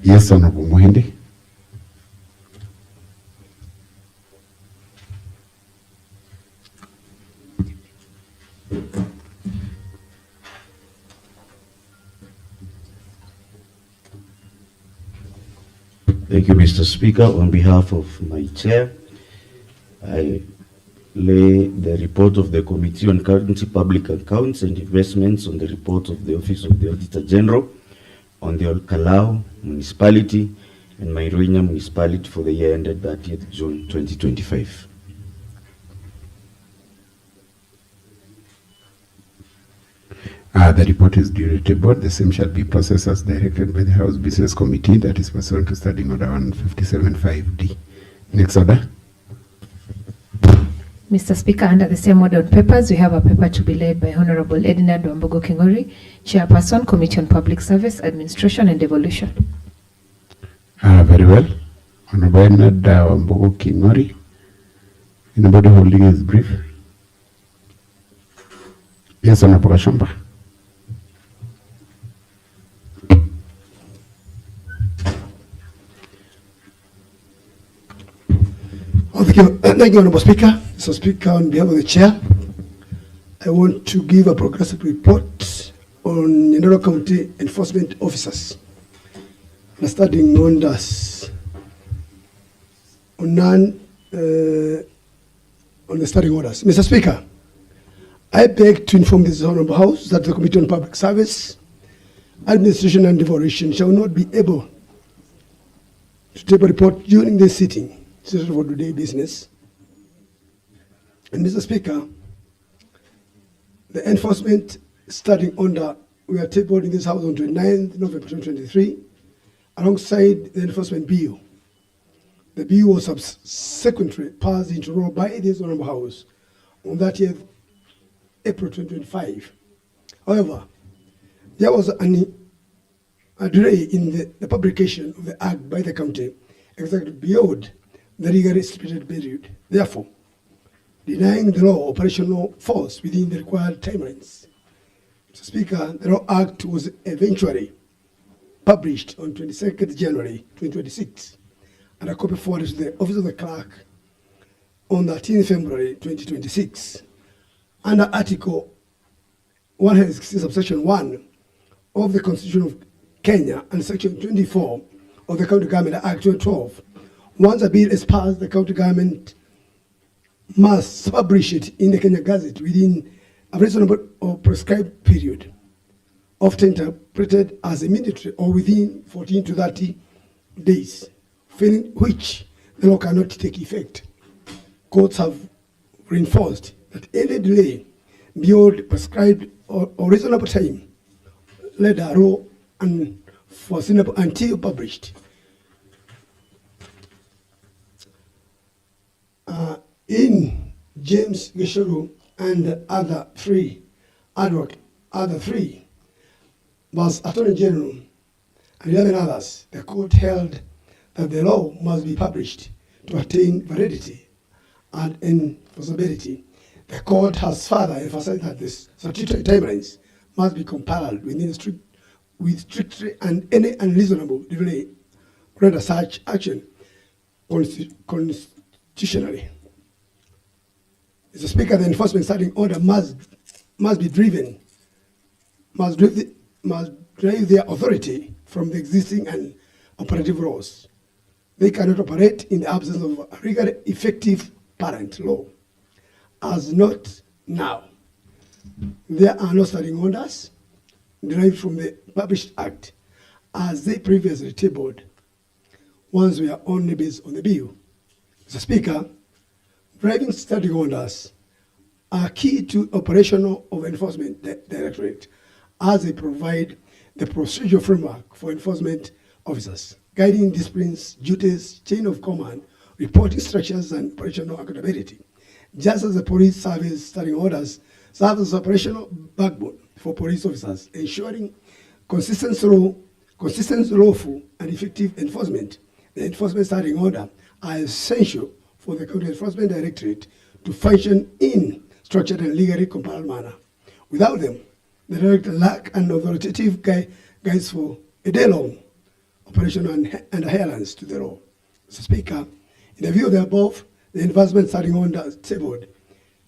Yes, Honorable Muhindi. Thank you, Mr. Speaker. On behalf of my chair, I lay the report of the Committee on County Public Accounts and Investments on the report of the Office of the Auditor General on the Olkalau Municipality and Mairuinya Municipality for the year ended 30th June 2025. The report is duly tabled. The same shall be processed as directed by the House Business Committee, that is pursuant to Standing Order 157.5D. Next order. Mr. Speaker, under the same order on papers, we have a paper to be led by Honorable Edna Dwambogo Kingori, Chairperson, Committee on Public Service, Administration and Devolution. Very well. Honorable Edna Dwambogo Kingori. Anybody holding his brief? Yes, Honorable Kashamba. Thank you, Honorable Speaker. So, Speaker, on behalf of the Chair, I want to give a progressive report on Nyandarua County Enforcement Officers. Starting on the starting orders. Mr. Speaker, I beg to inform this Honorable House that the Committee on Public Service, Administration and Devolution shall not be able to table a report during this sitting for today business. And Mr. Speaker, the enforcement starting order we are tabled in this House on 29th November 2023 alongside the enforcement bill. The bill was subsequently passed into law by this Honorable House on 30th April 2025. However, there was a delay in the publication of the Act by the county executive beyond the legally stipulated period, therefore denying the law operational force within the required timelines. Mr. Speaker, the Law Act was eventually published on 22nd January 2026 and a copy forwarded to the Office of the Clerk on 13th February 2026 under Article 116 subsection 1 of the Constitution of Kenya and Section 24 of the County Government Act 2012. Once a bill is passed, the county government must publish it in the Kenya Gazette within a reasonable or prescribed period, often interpreted as immediately or within 14 to 30 days, failing which the law cannot take effect. Courts have reinforced that any delay beyond prescribed or reasonable time, let the law unforeseeable until published. In James Gishuru and other three, was Attorney General and 11 others, the court held that the law must be published to attain validity and enforceability. The court has further emphasized that the statutory timelines must be compiled with strictly and any unreasonable delay render such action constitutionally. Mr. Speaker, the enforcement starting order must drive their authority from the existing and operative laws. They cannot operate in the absence of a legally effective parent law. As not now, there are no starting orders derived from the published act as they previously tabled, once we are only based on the bill. Mr. Speaker, driving starting orders are key to operational of enforcement directorate as they provide the procedural framework for enforcement officers, guiding disciplines, duties, chain of command, reporting structures, and operational accountability. Just as the police service starting orders serve as operational backbone for police officers, ensuring consistent, lawful, and effective enforcement, the enforcement starting order are essential for the County Enforcement Directorate to function in structured and legally compiled manner. Without them, the Director lack an authoritative guides for a day-long operational and adherence to the law. Mr. Speaker, in the view of the above, the investment starting order tabled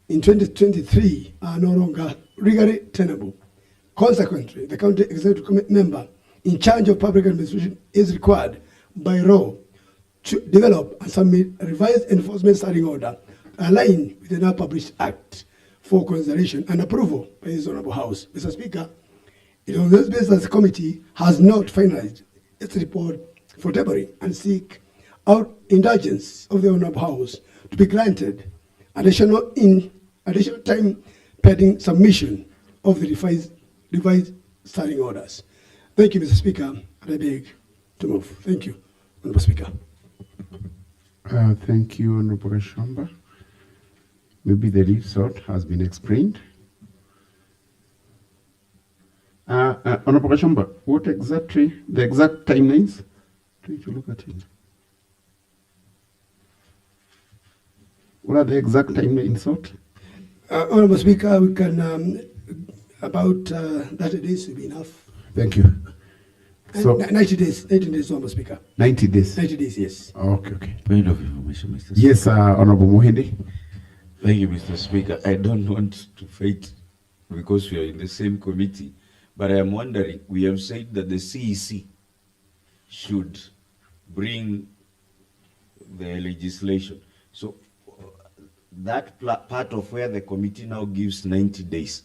in 2023 are no longer legally tenable. Consequently, the county executive member in charge of public administration is required by law to develop and submit a revised enforcement standing order aligned with the now published act for consideration and approval by this honorable house. Mr. Speaker, it is on this basis that the committee has not finalized its report for tabling and seek out indulgence of the honorable house to be granted additional time pending submission of the revised standing orders. Thank you, Mr. Speaker, and I beg to move. Thank you, Honorable Speaker. Thank you, Honorable Shamba. Maybe the result has been explained. Honorable Shamba, what exactly, the exact timelines? Try to look at it. What are the exact timelines sought? Honorable Speaker, we can, about 30 days will be enough. Thank you. So 90 days, 18 days, Honorable Speaker. 90 days. 90 days, yes. Okay. Point of information, Mr. Speaker. Yes, Honorable Mohende. Thank you, Mr. Speaker. I don't want to fight because we are in the same committee, but I am wondering, we have said that the CEC should bring the legislation. So that part of where the committee now gives 90 days,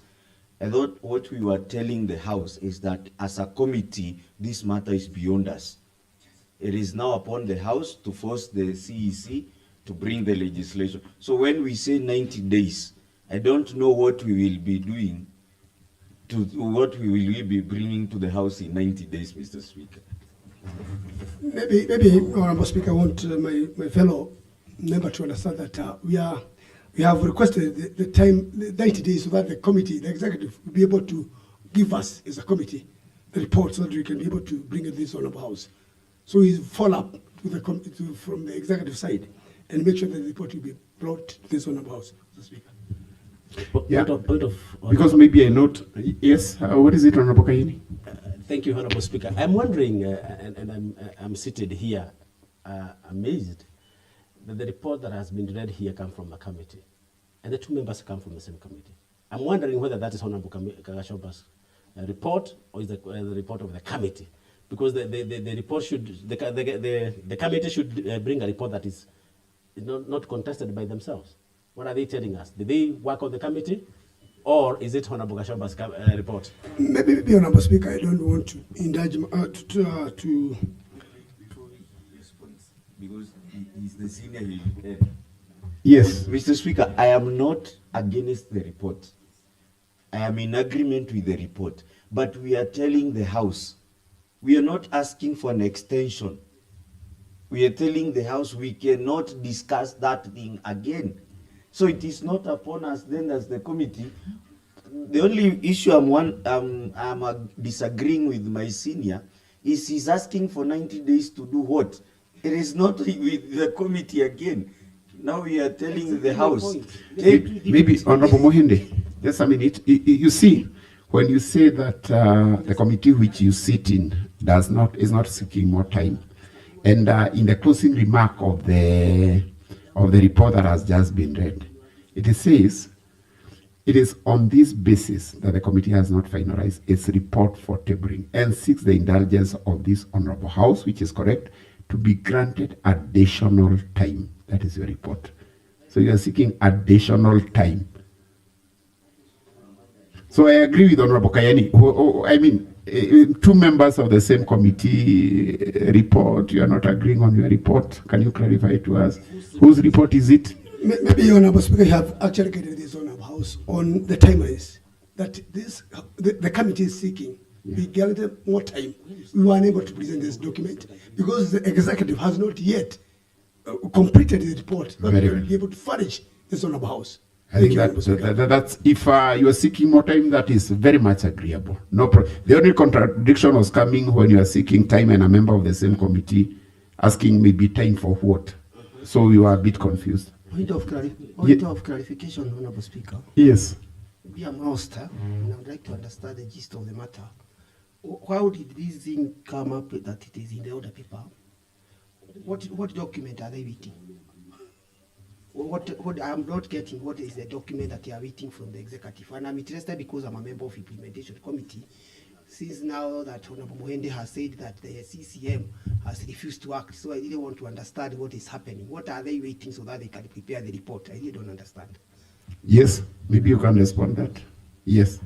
I thought what we were telling the House is that as a committee, this matter is beyond us. It is now upon the House to force the CEC to bring the legislation. So when we say 90 days, I don't know what we will be doing, what we will be bringing to the House in 90 days, Mr. Speaker. Maybe Honorable Speaker, I want my fellow member to understand that we have requested the time, the 90 days, so that the committee, the executive, will be able to give us, as a committee, the report so that we can be able to bring this on the House. So we follow up to the from the executive side and make sure that the report will be brought to this on the House, Mr. Speaker. Yeah. Point of Because maybe I note, yes, what is it, Honorable Kaini? Thank you, Honorable Speaker. I'm wondering, and I'm seated here, amazed that the report that has been read here come from a committee, and the two members come from the same committee. I'm wondering whether that is Honorable Kagashoba's report or is the report of the committee, because the report should, the committee should bring a report that is not contested by themselves. What are they telling us? Did they work on the committee, or is it Honorable Gashoba's report? Maybe, Honorable Speaker, I don't want to indulge to Because he's the senior. Yes. Mr. Speaker, I am not against the report. I am in agreement with the report. But we are telling the House, we are not asking for an extension. We are telling the House we cannot discuss that thing again. So it is not upon us then as the committee. The only issue I'm disagreeing with my senior is he's asking for 90 days to do what? It is not with the committee again. Now we are telling the House. Maybe Honorable Mohende, yes, I mean, you see, when you say that the committee which you sit in is not seeking more time, and in the closing remark of the report that has just been read, it says, it is on this basis that the committee has not finalized its report for tabling and seeks the indulgence of this honorable House, which is correct, to be granted additional time. That is your report. So you are seeking additional time. So I agree with Honorable Kayani. I mean, two members of the same committee report, you are not agreeing on your report. Can you clarify to us? Whose report is it? Maybe, Honorable Speaker, you have actually getting this Honorable House on the timelines that the committee is seeking. We granted more time. We were unable to present this document because the executive has not yet completed the report that we will be able to furnish this Honorable House. I think that's if you are seeking more time, that is very much agreeable. The only contradiction was coming when you are seeking time and a member of the same committee asking maybe time for what. So we were a bit confused. Point of clarification, Honorable Speaker. Yes. Be a master, and I would like to understand the gist of the matter. How did this thing come up that it is in the order paper? What document are they waiting? What I'm not getting, what is the document that they are waiting from the executive? And I'm interested because I'm a member of implementation committee. Since now that Honorable Mohende has said that the CCM has refused to act, so I really want to understand what is happening. What are they waiting so that they can prepare the report? I really don't understand. Yes, maybe you can respond that. Yes.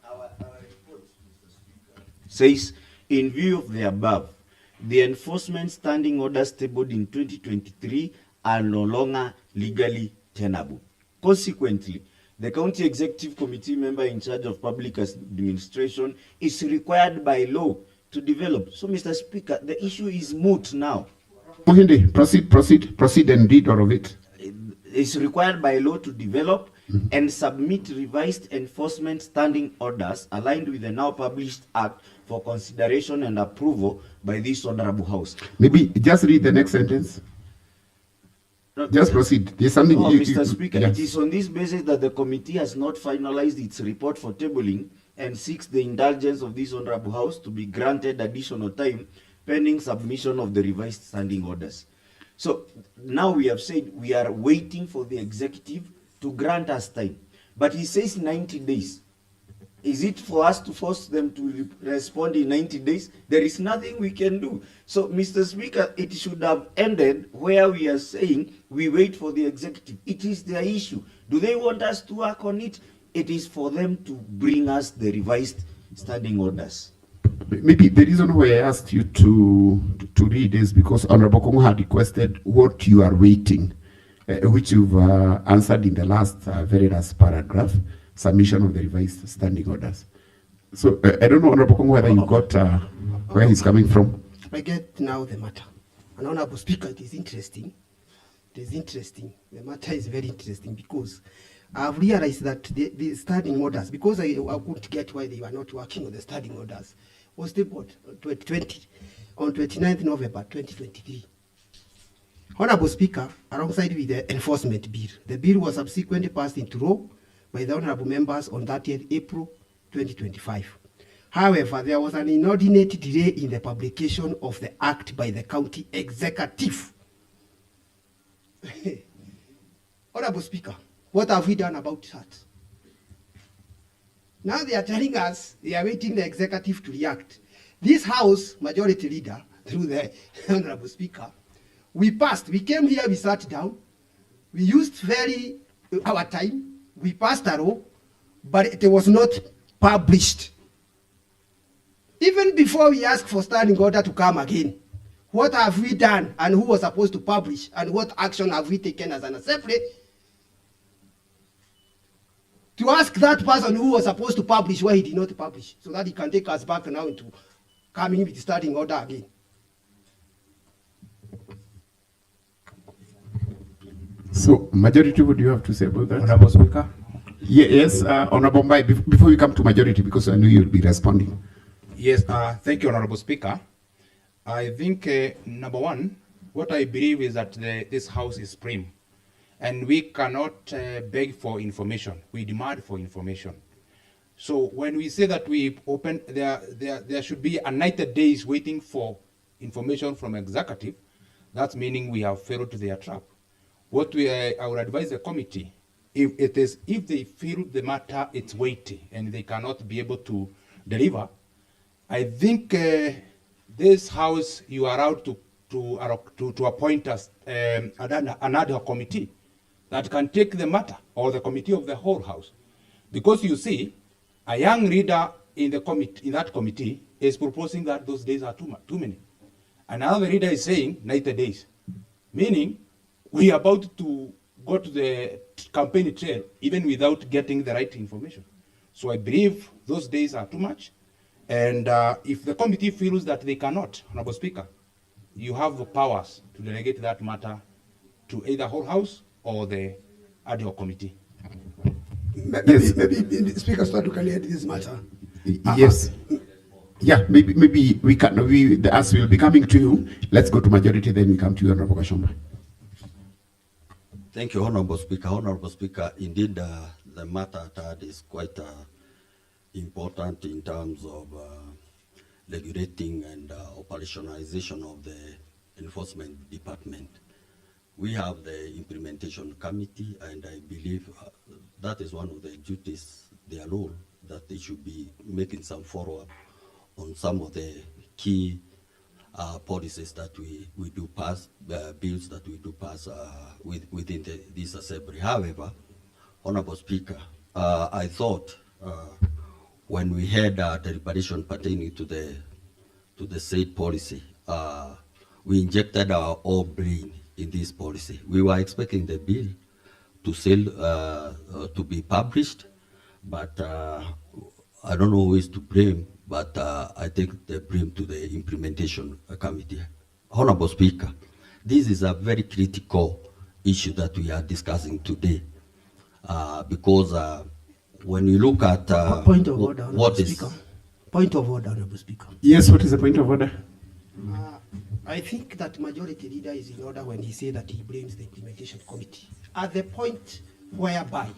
Our report, Mr. Speaker, says, in view of the above, the enforcement standing orders tabled in 2023 are no longer legally tenable. Consequently, the County Executive Committee member in charge of public administration is required by law to develop. So, Mr. Speaker, the issue is moot now. Mohinde, proceed and read all of it. It's required by law to develop and submit revised enforcement standing orders aligned with the now published act for consideration and approval by this honorable house. Maybe just read the next sentence. Just proceed. There's something. Mr. Speaker, yes. It is on this basis that the committee has not finalized its report for tabling and seeks the indulgence of this honorable house to be granted additional time pending submission of the revised standing orders. So now we have said we are waiting for the executive to grant us time. But he says 90 days. Is it for us to force them to respond in 90 days? There is nothing we can do. So, Mr. Speaker, it should have ended where we are saying we wait for the executive. It is their issue. Do they want us to work on it? It is for them to bring us the revised standing orders. Maybe the reason why I asked you to read is because Honorable Kongo had requested what you are waiting, which you've answered in the last very last paragraph, submission of the revised standing orders. So I don't know, Honorable Kongo, whether you got where he's coming from. I get now the matter. And Honorable Speaker, it is interesting. It is interesting. The matter is very interesting because I've realized that the standing orders, because I couldn't get why they were not working on the standing orders, was tabled on 29th November 2023. Honorable Speaker, alongside with the enforcement bill, the bill was subsequently passed into law by the honorable members on 30th April 2025. However, there was an inordinate delay in the publication of the act by the county executive. Honorable Speaker, what have we done about that? Now they are telling us they are waiting the executive to react. This House majority leader, through the Honorable Speaker, we came here, we sat down, we used our time, we passed a law, but it was not published. Even before we asked for standing order to come again, what have we done and who was supposed to publish and what action have we taken as an assembly to ask that person who was supposed to publish why he did not publish, so that he can take us back now into coming with the starting order again. So, majority, what do you have to say about that? Honorable Speaker. Yes, Honorable Mbai, before we come to majority, because I knew you'll be responding. Yes, thank you, Honorable Speaker. I think, number one, what I believe is that this House is supreme. And we cannot beg for information. We demand for information. So when we say that we open, there should be a 90 days waiting for information from executive, that's meaning we have failed to their trap. What I would advise the committee, if they feel the matter it's weighty and they cannot be able to deliver, I think this House, you are out to appoint us another committee that can take the matter, or the committee of the whole House. Because you see, a young leader in that committee is proposing that those days are too many. Another leader is saying 90 days, meaning we are about to go to the campaign trail even without getting the right information. So I believe those days are too much. And if the committee feels that they cannot, Honorable Speaker, you have the powers to delegate that matter to either whole House or the ad hoc committee. Maybe the Speaker start to clear this matter. Yes. Yeah, maybe we can. As we'll be coming to you, let's go to majority, then we come to you, Honorable Kashomba. Thank you, Honorable Speaker. Honorable Speaker, indeed, the matter at hand is quite important in terms of regulating and operationalization of the enforcement department. We have the implementation committee, and I believe that is one of the duties, their role, that they should be making some follow-up on some of the key policies that we do pass, bills that we do pass within this assembly. However, Honorable Speaker, I thought when we had deliberation pertaining to the said policy, we injected our own brain in this policy. We were expecting the bill to be published, but I don't know who is to blame, but I take the blame to the implementation committee. Honorable Speaker, this is a very critical issue that we are discussing today, because when you look at point of order, what is... Speaker. Point of order, Honorable Speaker. Yes, what is the point of order? I think that majority leader is in order when he says that he blames the implementation committee. At the point whereby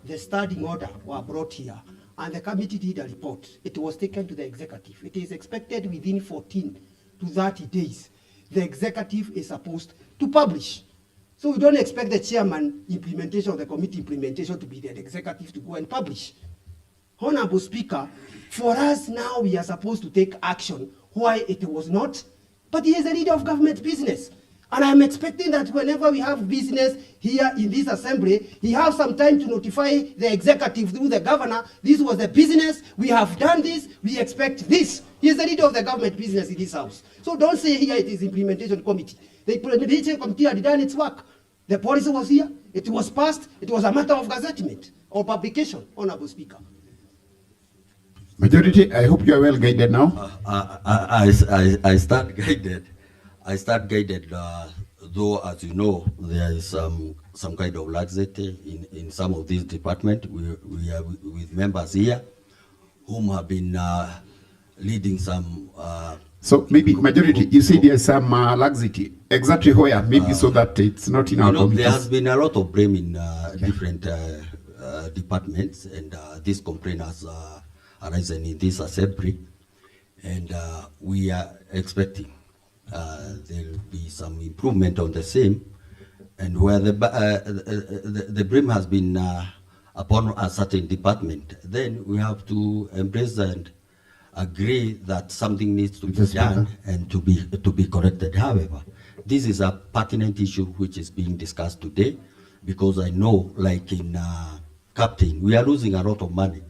the standing order were brought here and the committee did a report, it was taken to the executive. It is expected within 14 to 30 days, the executive is supposed to publish. So we don't expect the chairman implementation of the committee implementation to be the executive to go and publish. Honorable Speaker, for us now we are supposed to take action why it was not, but he is the leader of government business. And I'm expecting that whenever we have business here in this assembly, he has some time to notify the executive through the governor, this was the business, we have done this, we expect this. He is the leader of the government business in this house. So don't say here it is implementation committee. The implementation committee had done its work. The policy was here, it was passed, it was a matter of gazettement or publication, Honorable Speaker. Majority, I hope you are well guided now. I start guided. Though, as you know, there is some kind of laxity in some of these departments. We are with members here whom have been leading some. So maybe majority, you say there is some laxity. Exactly where? Maybe so that it's not in our committees. There has been a lot of blame in different departments, and this complaint has arisen in this assembly, and we are expecting there will be some improvement on the same, and where the blame has been upon a certain department, then we have to embrace and agree that something needs to be done and to be corrected. However, this is a pertinent issue which is being discussed today, because I know, like in Captain, we are losing a lot of money.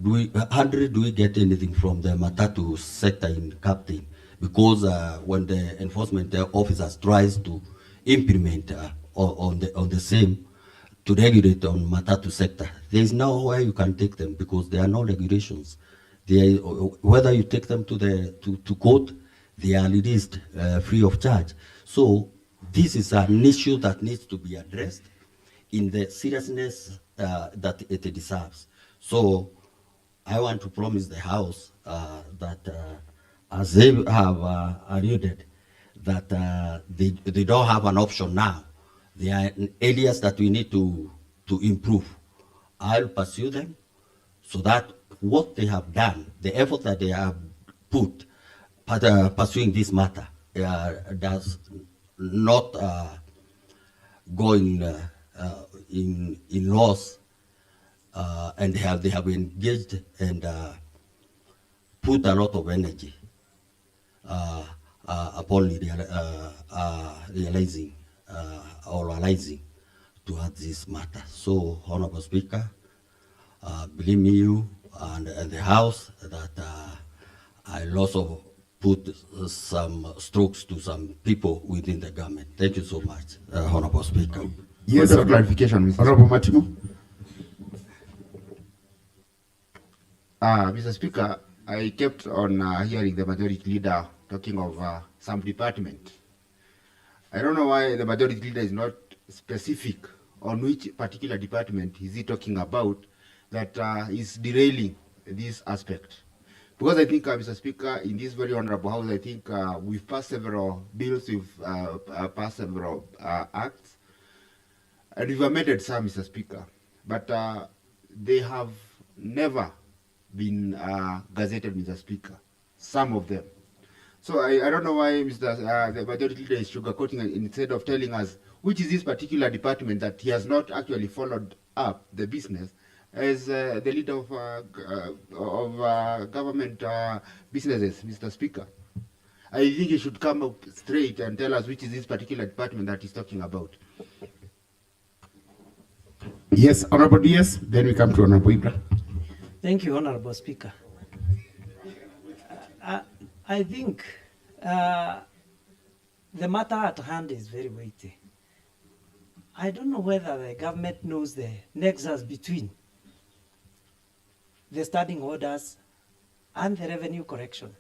Do we get anything from the Matatu sector in Captain? Because when the enforcement officers tries to implement on the same to regulate on Matatu sector, there is nowhere you can take them because there are no regulations. Whether you take them to court, they are released free of charge. So this is an issue that needs to be addressed in the seriousness that it deserves. So I want to promise the House that as they have alluded, that they don't have an option now. There are areas that we need to improve. I'll pursue them so that what they have done, the effort that they have put pursuing this matter, does not go in loss, and they have engaged and put a lot of energy upon realizing or realizing towards this matter. So, Honorable Speaker, believe me, you and the House, that I also put some strokes to some people within the government. Thank you so much, Honorable Speaker. Yes, for clarification, Honorable Matimo. Mr. Speaker, I kept on hearing the majority leader talking of some department. I don't know why the majority leader is not specific on which particular department is he talking about that is derailing this aspect. Because I think, Mr. Speaker, in this very honorable House, I think we've passed several bills, we've passed several acts, and we've amended some, Mr. Speaker. But they have never been gazetted, Mr. Speaker. Some of them. So I don't know why the majority leader is sugarcoating instead of telling us which is this particular department that he has not actually followed up the business as the leader of government businesses, Mr. Speaker. I think he should come up straight and tell us which is this particular department that he's talking about. Yes, Honorable DS, then we come to Honorable Ibra. Thank you, Honorable Speaker. I think the matter at hand is very weighty. I don't know whether the government knows the nexus between the standing orders and the revenue correction.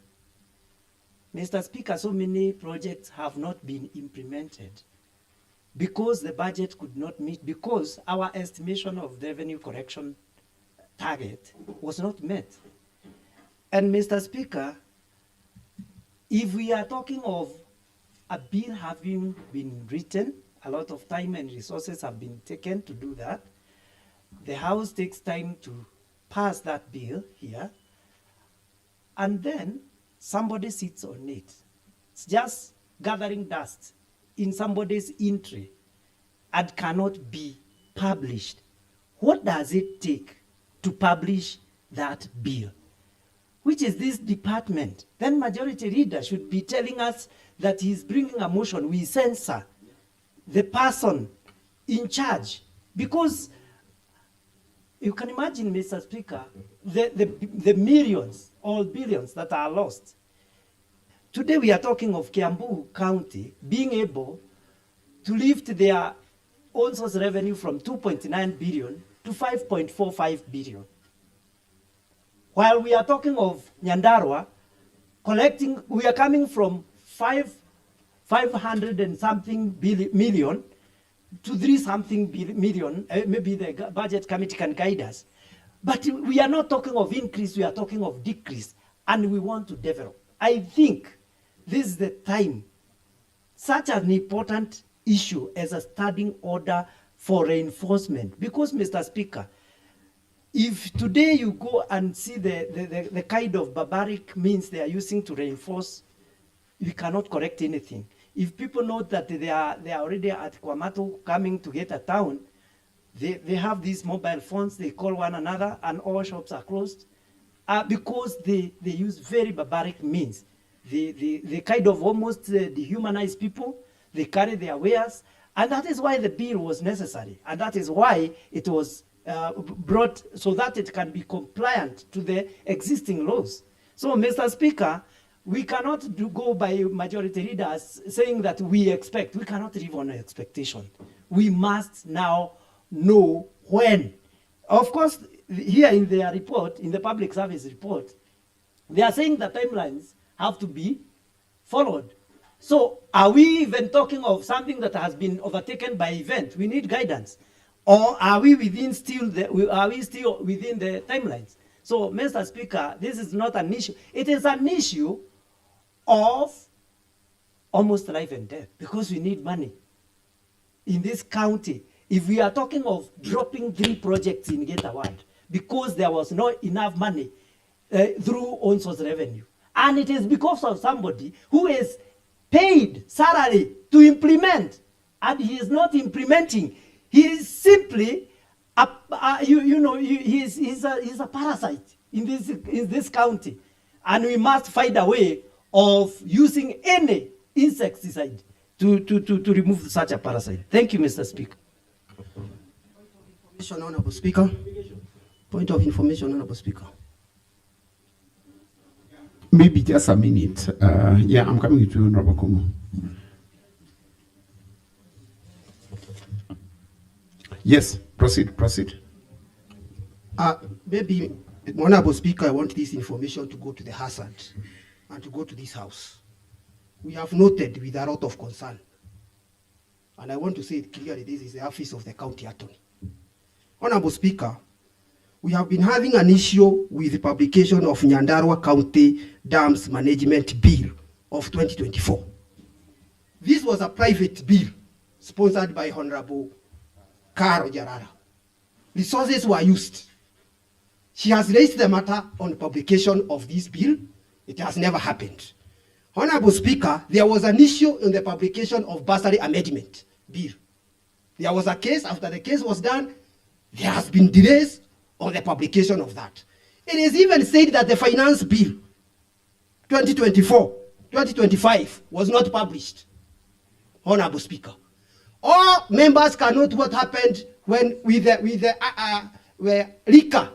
Mr. Speaker, so many projects have not been implemented because the budget could not meet, because our estimation of the revenue correction target was not met. And Mr. Speaker, if we are talking of a bill having been written, a lot of time and resources have been taken to do that. The House takes time to pass that bill here, and then somebody sits on it. It's just gathering dust in somebody's entry and cannot be published. What does it take to publish that bill? Which is this department? Then majority leader should be telling us that he's bringing a motion. We censor the person in charge, because you can imagine, Mr. Speaker, the millions or billions that are lost. Today we are talking of Kiambu County being able to lift their own source revenue from 2.9 billion to 5.45 billion. While we are talking of Nyandarua collecting, we are coming from 500 and something million to 3 something million. Maybe the budget committee can guide us. But we are not talking of increase, we are talking of decrease, and we want to develop. I think this is the time, such an important issue as a standing order for reinforcement. Because, Mr. Speaker, if today you go and see the kind of barbaric means they are using to reinforce, you cannot correct anything. If people know that they are already at Kwamato coming to get a town, they have these mobile phones, they call one another, and all shops are closed because they use very barbaric means. They kind of almost dehumanize people, they carry their wares, and that is why the bill was necessary, and that is why it was brought so that it can be compliant to the existing laws. So, Mr. Speaker, we cannot go by majority leaders saying that we expect. We cannot live on expectation. We must now know when. Of course, here in their report, in the public service report, they are saying the timelines have to be followed. So are we even talking of something that has been overtaken by event? We need guidance. Or are we still within the timelines? So, Mr. Speaker, this is not an issue. It is an issue of almost life and death, because we need money in this county. If we are talking of dropping 3 projects in Get Award because there was not enough money through own source revenue, and it is because of somebody who is paid salary to implement, and he is not implementing. He is simply he's a parasite in this county, and we must find a way of using any insecticide to remove such a parasite. Thank you, Mr. Speaker. Honorable Speaker. Point of information, Honorable Speaker. Maybe just a minute. Yeah, I'm coming to you, Honorable Kumu. Yes, proceed. Maybe, Honorable Speaker, I want this information to go to the hazard and to go to this House. We have noted with a lot of concern, and I want to say it clearly, this is the office of the county attorney. Honorable Speaker, we have been having an issue with the publication of Nyandarua County Dams Management Bill of 2024. This was a private bill sponsored by Honorable Karo Jarara. Resources were used. She has raised the matter on publication of this bill. It has never happened. Honorable Speaker, there was an issue in the publication of bursary amendment bill. There was a case. After the case was done, there has been delays on the publication of that. It is even said that the finance bill 2024-2025 was not published. Honorable Speaker, all members can note what happened when with liquor,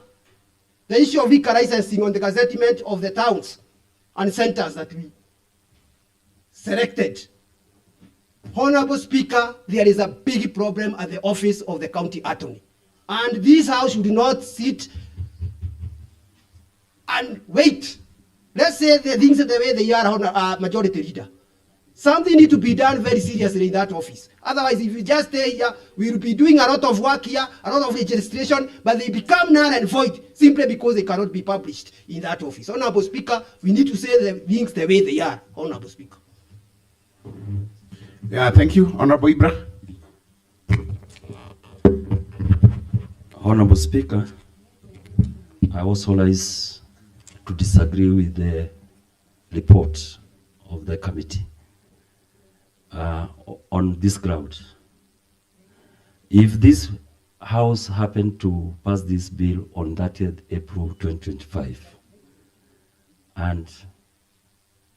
the issue of liquor licensing on the gazettement of the towns and centers that we selected. Honorable Speaker, there is a big problem at the office of the county attorney. And this house should not sit and wait. Let's say the things the way they are, majority leader. Something needs to be done very seriously in that office. Otherwise, if you just stay here, we will be doing a lot of work here, a lot of legislation, but they become null and void simply because they cannot be published in that office. Honorable Speaker, we need to say the things the way they are. Honorable Speaker. Yeah, thank you. Honorable Ibra. Honorable Speaker, I also rise to disagree with the report of the committee on this ground. If this House happened to pass this bill on 30th April 2025, and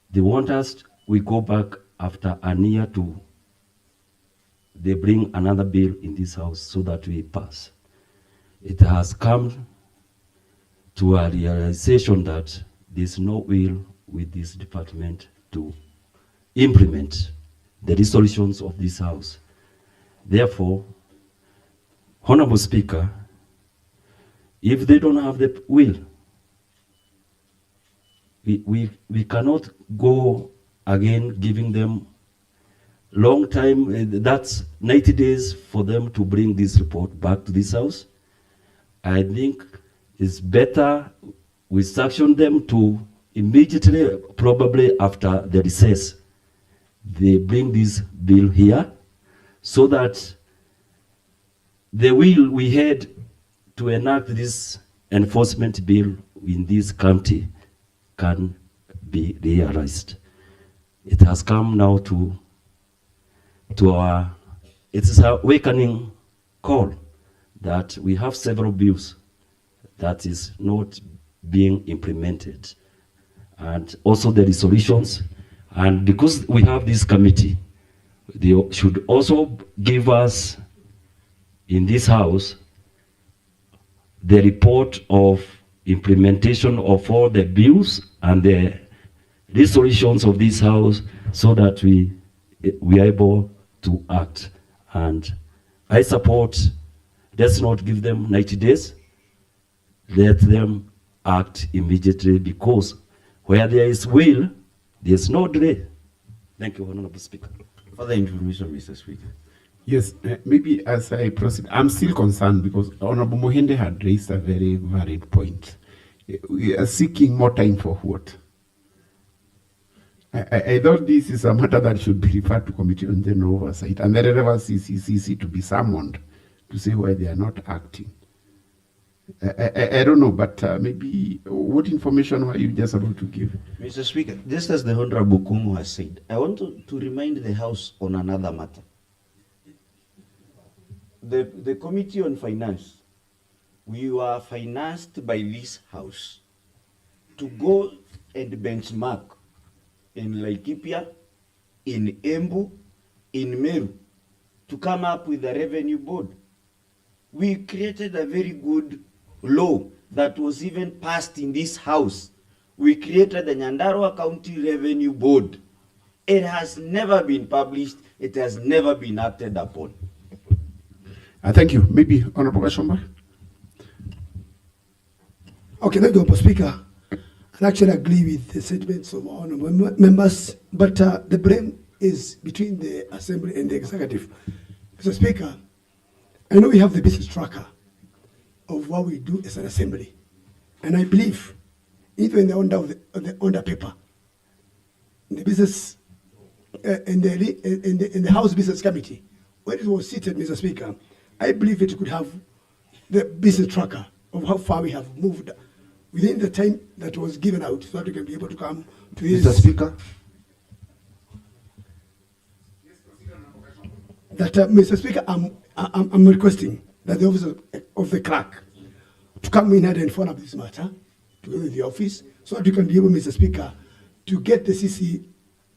they want us, we go back after a year to, they bring another bill in this House so that we pass. It has come to a realization that there's no will with this department to implement the resolutions of this House. Therefore, Honorable Speaker, if they don't have the will, we cannot go again giving them long time. That's 90 days for them to bring this report back to this House. I think it's better we sanction them to immediately, probably after the recess, they bring this bill here so that the will we had to enact this enforcement bill in this county can be realized. It has come now to our, it is a awakening call that we have several bills that is not being implemented, and also the resolutions. And because we have this committee, they should also give us in this House the report of implementation of all the bills and the resolutions of this House so that we are able to act. And I support, let's not give them 90 days, let them act immediately, because where there is will, there's no delay. Thank you, Honorable Speaker. Further information, Mr. Speaker. Yes, maybe as I proceed, I'm still concerned because Honorable Mohende had raised a very valid point. We are seeking more time for what? I thought this is a matter that should be referred to Committee on General Oversight and the relevant CCCC to be summoned to say why they are not acting. I don't know, but maybe what information were you just about to give? Mr. Speaker, just as the Honorable Kumu has said, I want to remind the House on another matter. The Committee on Finance, we were financed by this House to go and benchmark in Laikipia, in Embu, in Meru, to come up with a revenue board. We created a very good law that was even passed in this House. We created the Nyandarua County Revenue Board. It has never been published. It has never been acted upon. Thank you. Maybe Honorable Ashomba. Okay, thank you, Mr. Speaker. I actually agree with the statements of honorable members, but the blame is between the Assembly and the Executive. Mr. Speaker, I know we have the business tracker of what we do as an Assembly, and I believe even the under paper, the business in the House Business Committee, when it was seated, Mr. Speaker, I believe it could have the business tracker of how far we have moved within the time that was given out, so that we can be able to come to this. Mr. Speaker. That, Mr. Speaker, I'm requesting that the office of the clerk to come in and follow up this matter together with the office, so that we can be able, Mr. Speaker, to get the CC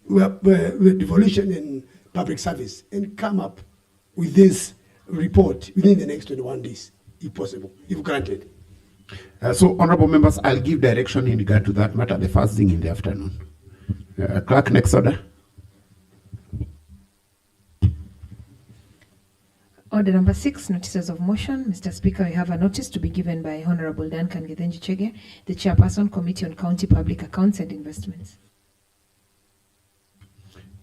devolution in public service and come up with this report within the next 21 days, if possible, if granted. So, honorable members, I'll give direction in regard to that matter the first thing in the afternoon. Clerk, next order. Order number 6, notices of motion. Mr. Speaker, we have a notice to be given by Honorable Duncan Githinji Chege, the Chairperson, Committee on County Public Accounts and Investments.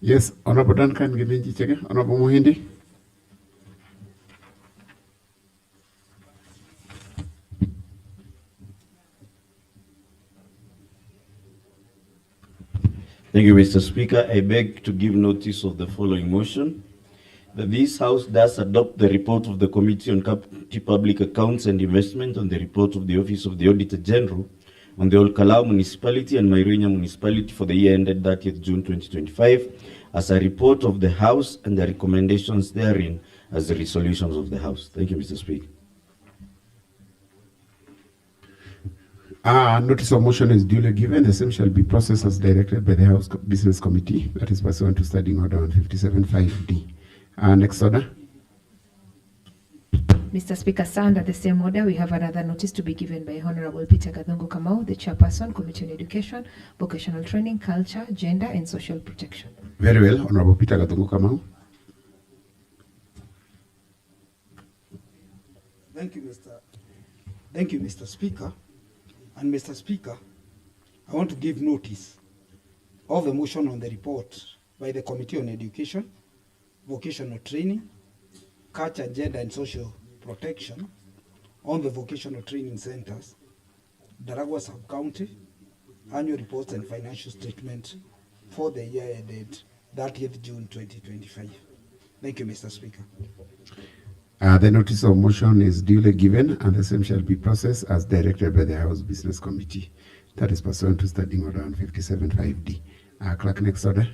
Yes, Honorable Duncan Githinji Chege. Honorable Muhindi. Thank you, Mr. Speaker. I beg to give notice of the following motion. That this House does adopt the report of the Committee on County Public Accounts and Investment on the report of the Office of the Auditor General on the Olkalau Municipality and Mairunya Municipality for the year ended 30th June 2025 as a report of the House and the recommendations therein as the resolutions of the House. Thank you, Mr. Speaker. Notice of motion is duly given. The same shall be processed as directed by the House Business Committee, that is pursuant to Standing Order 157.5D. Next order. Mr. Speaker, sir, under the same order, we have another notice to be given by Honorable Peter Gadhungu Kamau, the Chairperson, Committee on Education, Vocational Training, Culture, Gender and Social Protection. Very well, Honorable Peter Gadhungu Kamau. Thank you, Mr. Speaker. And Mr. Speaker, I want to give notice of the motion on the report by the Committee on Education, Vocational Training, Culture, Gender and Social Protection on the vocational training centers, Nyandarua Sub-County, annual reports and financial statement for the year ended 30th June 2025. Thank you, Mr. Speaker. The notice of motion is duly given and the same shall be processed as directed by the House Business Committee. That is pursuant to Standing Order 157.5D. Clerk, next order.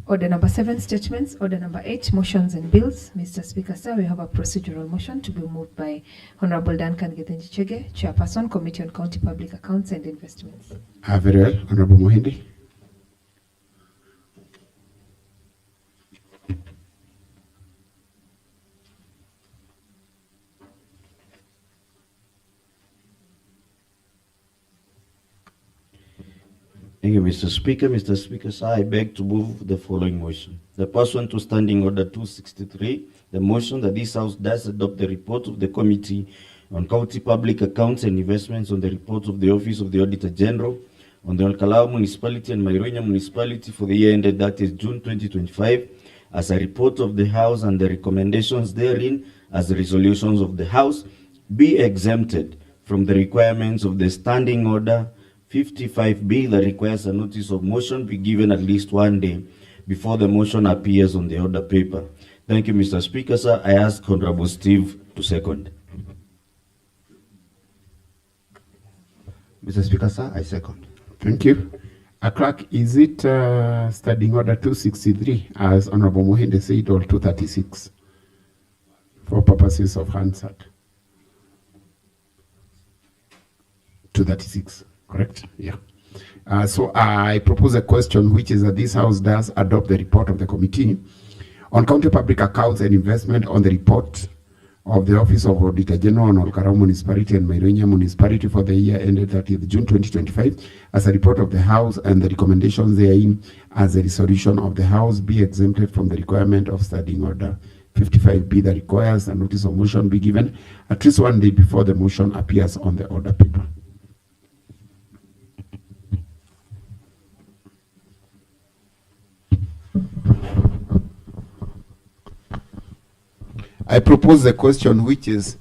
Order number 7, statements. Order number 8, motions and bills. Mr. Speaker, sir, we have a procedural motion to be moved by Honorable Duncan Githinji Chege, Chairperson, Committee on County Public Accounts and Investments. Very well, Honorable Muhindi. Thank you, Mr. Speaker. Mr. Speaker, sir, I beg to move the following motion. The pursuant to Standing Order 263, the motion that this House does adopt the report of the Committee on County Public Accounts and Investments on the report of the Office of the Auditor General on the Olkalau Municipality and Mairunya Municipality for the year ended 30th June 2025 as a report of the House and the recommendations therein as the resolutions of the House be exempted from the requirements of the Standing Order 55B that requires a notice of motion be given at least 1 day before the motion appears on the order paper. Thank you, Mr. Speaker, sir. I ask Honorable Steve to second. Mr. Speaker, sir, I second. Thank you. Clerk, is it Standing Order 263 as Honorable Muhindi said, or 236 for purposes of Hansard? 236. Correct? Yeah. So I propose a question, which is that this House does adopt the report of the Committee on County Public Accounts and Investment on the report of the Office of Auditor General on Olkalau Municipality and Mairunya Municipality for the year ended 30th June 2025 as a report of the House and the recommendations therein as a resolution of the House be exempted from the requirement of Standing Order 55B that requires a notice of motion be given at least 1 day before the motion appears on the order paper. I propose the question, which is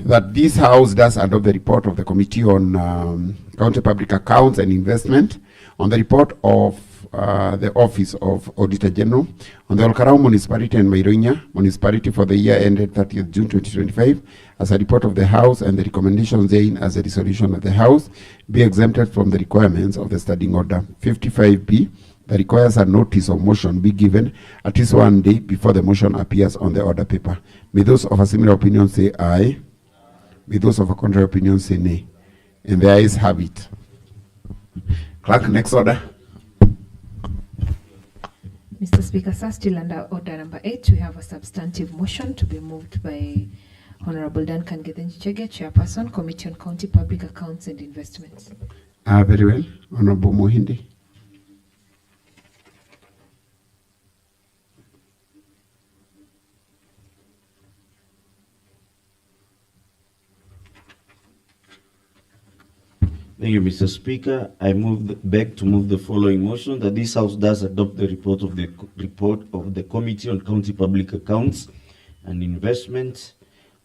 that this House does adopt the report of the Committee on County Public Accounts and Investment on the report of the Office of Auditor General on the Olkarau Municipality and Mairoinya Municipality for the year ended 30th June 2025 as a report of the House and the recommendations therein as a resolution of the House be exempted from the requirements of the standing order. 55B that requires a notice of motion be given at least 1 day before the motion appears on the order paper. May those of a similar opinion say aye. May those of a contrary opinion say nay. And the ayes have it. Clerk, next order. Mr. Speaker, sir, still under order number 8, we have a substantive motion to be moved by Honorable Duncan Gethenjichege, Chairperson, Committee on County Public Accounts and Investments. Very well. Honorable Mohindi. Thank you, Mr. Speaker. I beg to move the following motion that this House does adopt the report of the Committee on County Public Accounts and Investment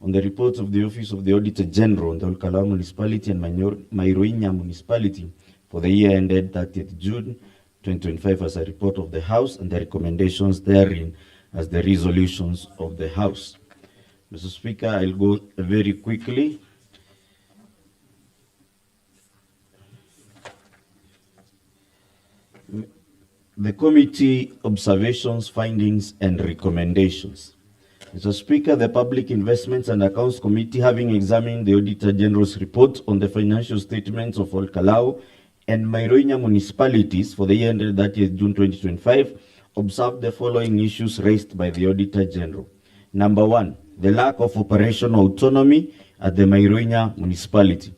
on the report of the Office of the Auditor General on the Olkalau Municipality and Mairoinya Municipality for the year ended 30th June 2025 as a report of the House and the recommendations therein as the resolutions of the House. Mr. Speaker, I'll go very quickly. The committee observations, findings, and recommendations. Mr. Speaker, the Public Investments and Accounts Committee, having examined the Auditor General's report on the financial statements of Olkalau and Mairoinya municipalities for the year ended 30th June 2025, observed the following issues raised by the Auditor General. Number 1, the lack of operational autonomy at the Mairoinya municipality.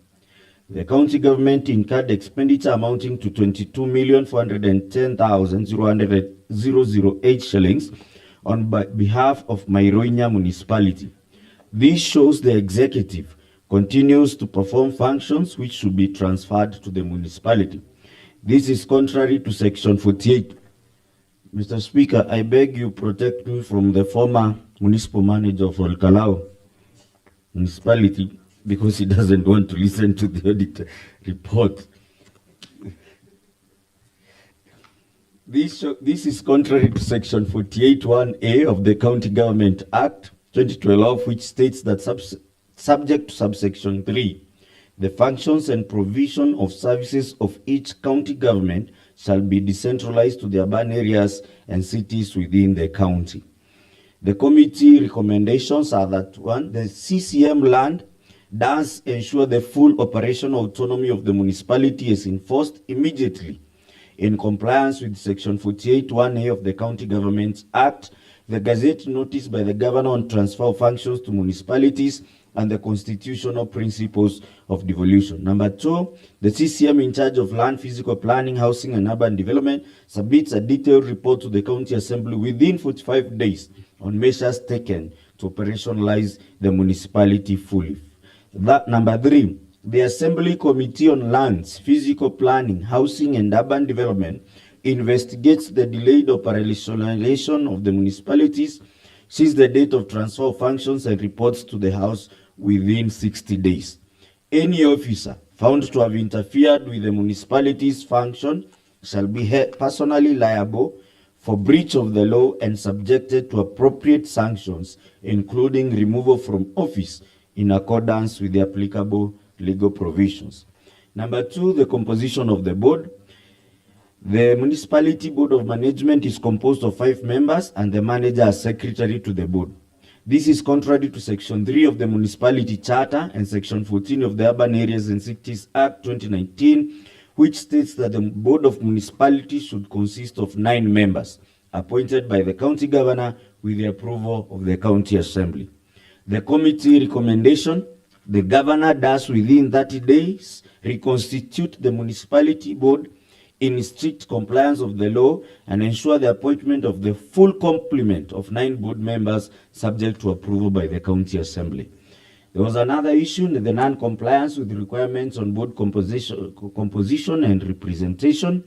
The county government incurred expenditure amounting to 22,410,008 shillings on behalf of Mairoinya municipality. This shows the executive continues to perform functions which should be transferred to the municipality. This is contrary to Section 48. Mr. Speaker, I beg you protect me from the former municipal manager of Olkalau municipality, because he doesn't want to listen to the auditor report. This is contrary to Section 48(1)(a) of the County Government Act 2012, which states that subject to subsection 3, the functions and provision of services of each county government shall be decentralized to the urban areas and cities within the county. The committee recommendations are that 1, the CCM land does ensure the full operational autonomy of the municipality is enforced immediately. In compliance with Section 48(1)(a) of the County Government Act, the Gazette notice by the Governor on transfer of functions to municipalities and the constitutional principles of devolution. Number 2, the CCM in charge of land, physical planning, housing, and urban development submits a detailed report to the County Assembly within 45 days on measures taken to operationalize the municipality fully. Number 3, the Assembly Committee on Lands, Physical Planning, Housing and Urban Development investigates the delayed operationalization of the municipalities, sees the date of transfer of functions and reports to the House within 60 days. Any officer found to have interfered with the municipality's function shall be personally liable for breach of the law and subjected to appropriate sanctions, including removal from office in accordance with the applicable legal provisions. Number 2, the composition of the board. The Municipality Board of Management is composed of 5 members and the manager as secretary to the board. This is contrary to Section 3 of the Municipality Charter and Section 14 of the Urban Areas and Cities Act 2019, which states that the Board of Municipality should consist of 9 members, appointed by the County Governor with the approval of the County Assembly. The committee recommendation, the Governor does within 30 days reconstitute the Municipality Board in strict compliance of the law and ensure the appointment of the full complement of 9 board members subject to approval by the County Assembly. There was another issue, the non-compliance with the requirements on board composition and representation.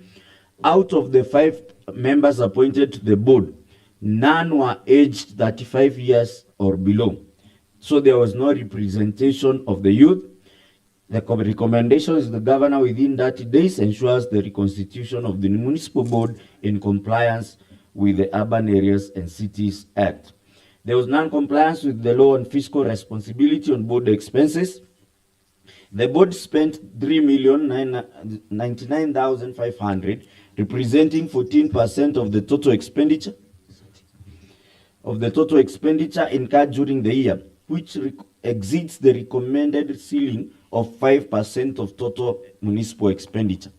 Out of the 5 members appointed to the board, none were aged 35 years or below. So there was no representation of the youth. The recommendation is the governor within 30 days ensures the reconstitution of the municipal board in compliance with the Urban Areas and Cities Act. There was non-compliance with the law on fiscal responsibility on board expenses. The board spent 3,099,500, representing 14% of the total expenditure incurred during the year, which exceeds the recommended ceiling of 5% of total municipal expenditure.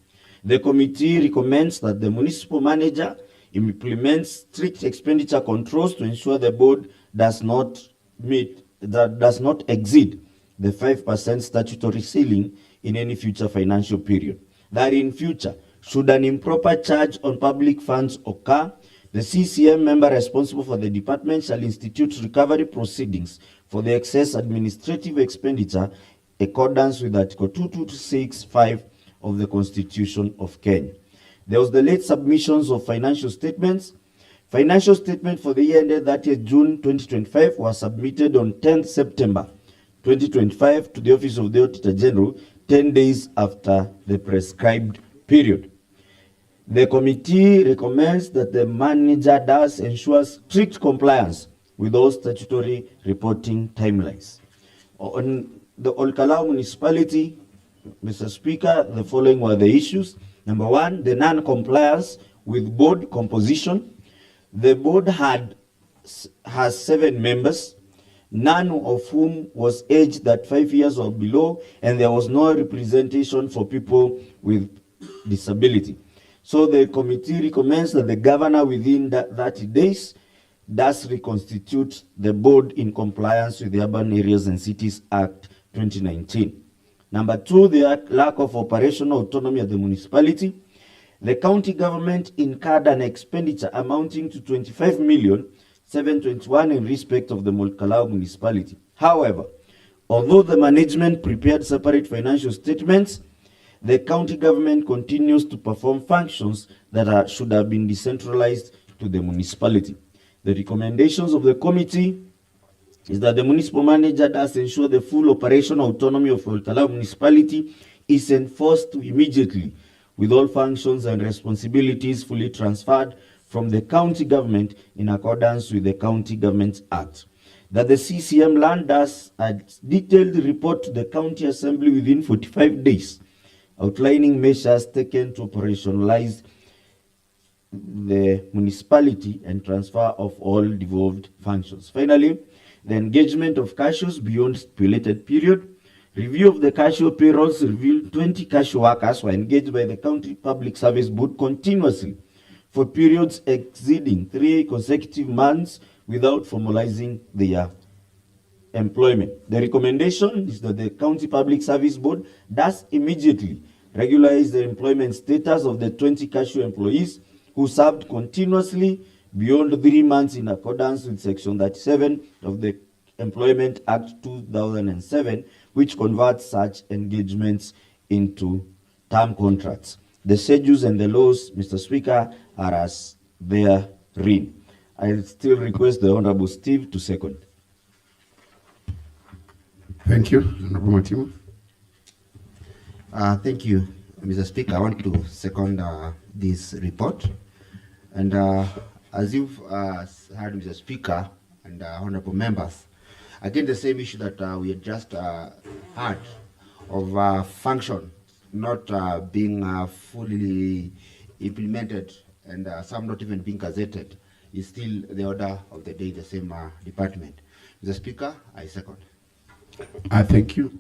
The committee recommends that the municipal manager implements strict expenditure controls to ensure the board does not exceed the 5% statutory ceiling in any future financial period. That in future, should an improper charge on public funds occur, the CCM member responsible for the department shall institute recovery proceedings for the excess administrative expenditure in accordance with Article 2265 of the Constitution of Kenya. There was the late submissions of financial statements. Financial statement for the year ended 30th June 2025 was submitted on 10th September 2025 to the Office of the Auditor General 10 days after the prescribed period. The committee recommends that the manager does ensure strict compliance with all statutory reporting timelines. On the Olkalau municipality, Mr. Speaker, the following were the issues. Number one, the non-compliance with board composition. The board has 7 members, none of whom was aged at 5 years or below, and there was no representation for people with disability. So the committee recommends that the governor within 30 days does reconstitute the board in compliance with the Urban Areas and Cities Act 2019. Number 2, the lack of operational autonomy of the municipality. The county government incurred an expenditure amounting to 25,721 in respect of the Olkalau municipality. However, although the management prepared separate financial statements, the county government continues to perform functions that should have been decentralized to the municipality. The recommendations of the committee is that the municipal manager does ensure the full operational autonomy of Olkalau municipality is enforced immediately, with all functions and responsibilities fully transferred from the county government in accordance with the County Governments Act. That the CCM land does a detailed report to the county assembly within 45 days, outlining measures taken to operationalize the municipality and transfer of all devolved functions. Finally, the engagement of cashiers beyond stipulated period. Review of the cashier payrolls revealed 20 cashier workers were engaged by the County Public Service Board continuously for periods exceeding 3 consecutive months without formalizing their employment. The recommendation is that the County Public Service Board does immediately regularize the employment status of the 20 cashier employees who served continuously beyond 3 months in accordance with Section 37 of the Employment Act 2007, which converts such engagements into term contracts. The schedules and the laws, Mr. Speaker, are as therein. I still request the Honorable Steve to second. Thank you, Honorable Matimo. Thank you, Mr. Speaker. I want to second this report. And as you've heard, Mr. Speaker and honorable members, again, the same issue that we had just heard of function not being fully implemented and some not even being gazetted is still the order of the day, the same department. Mr. Speaker, I second. Thank you.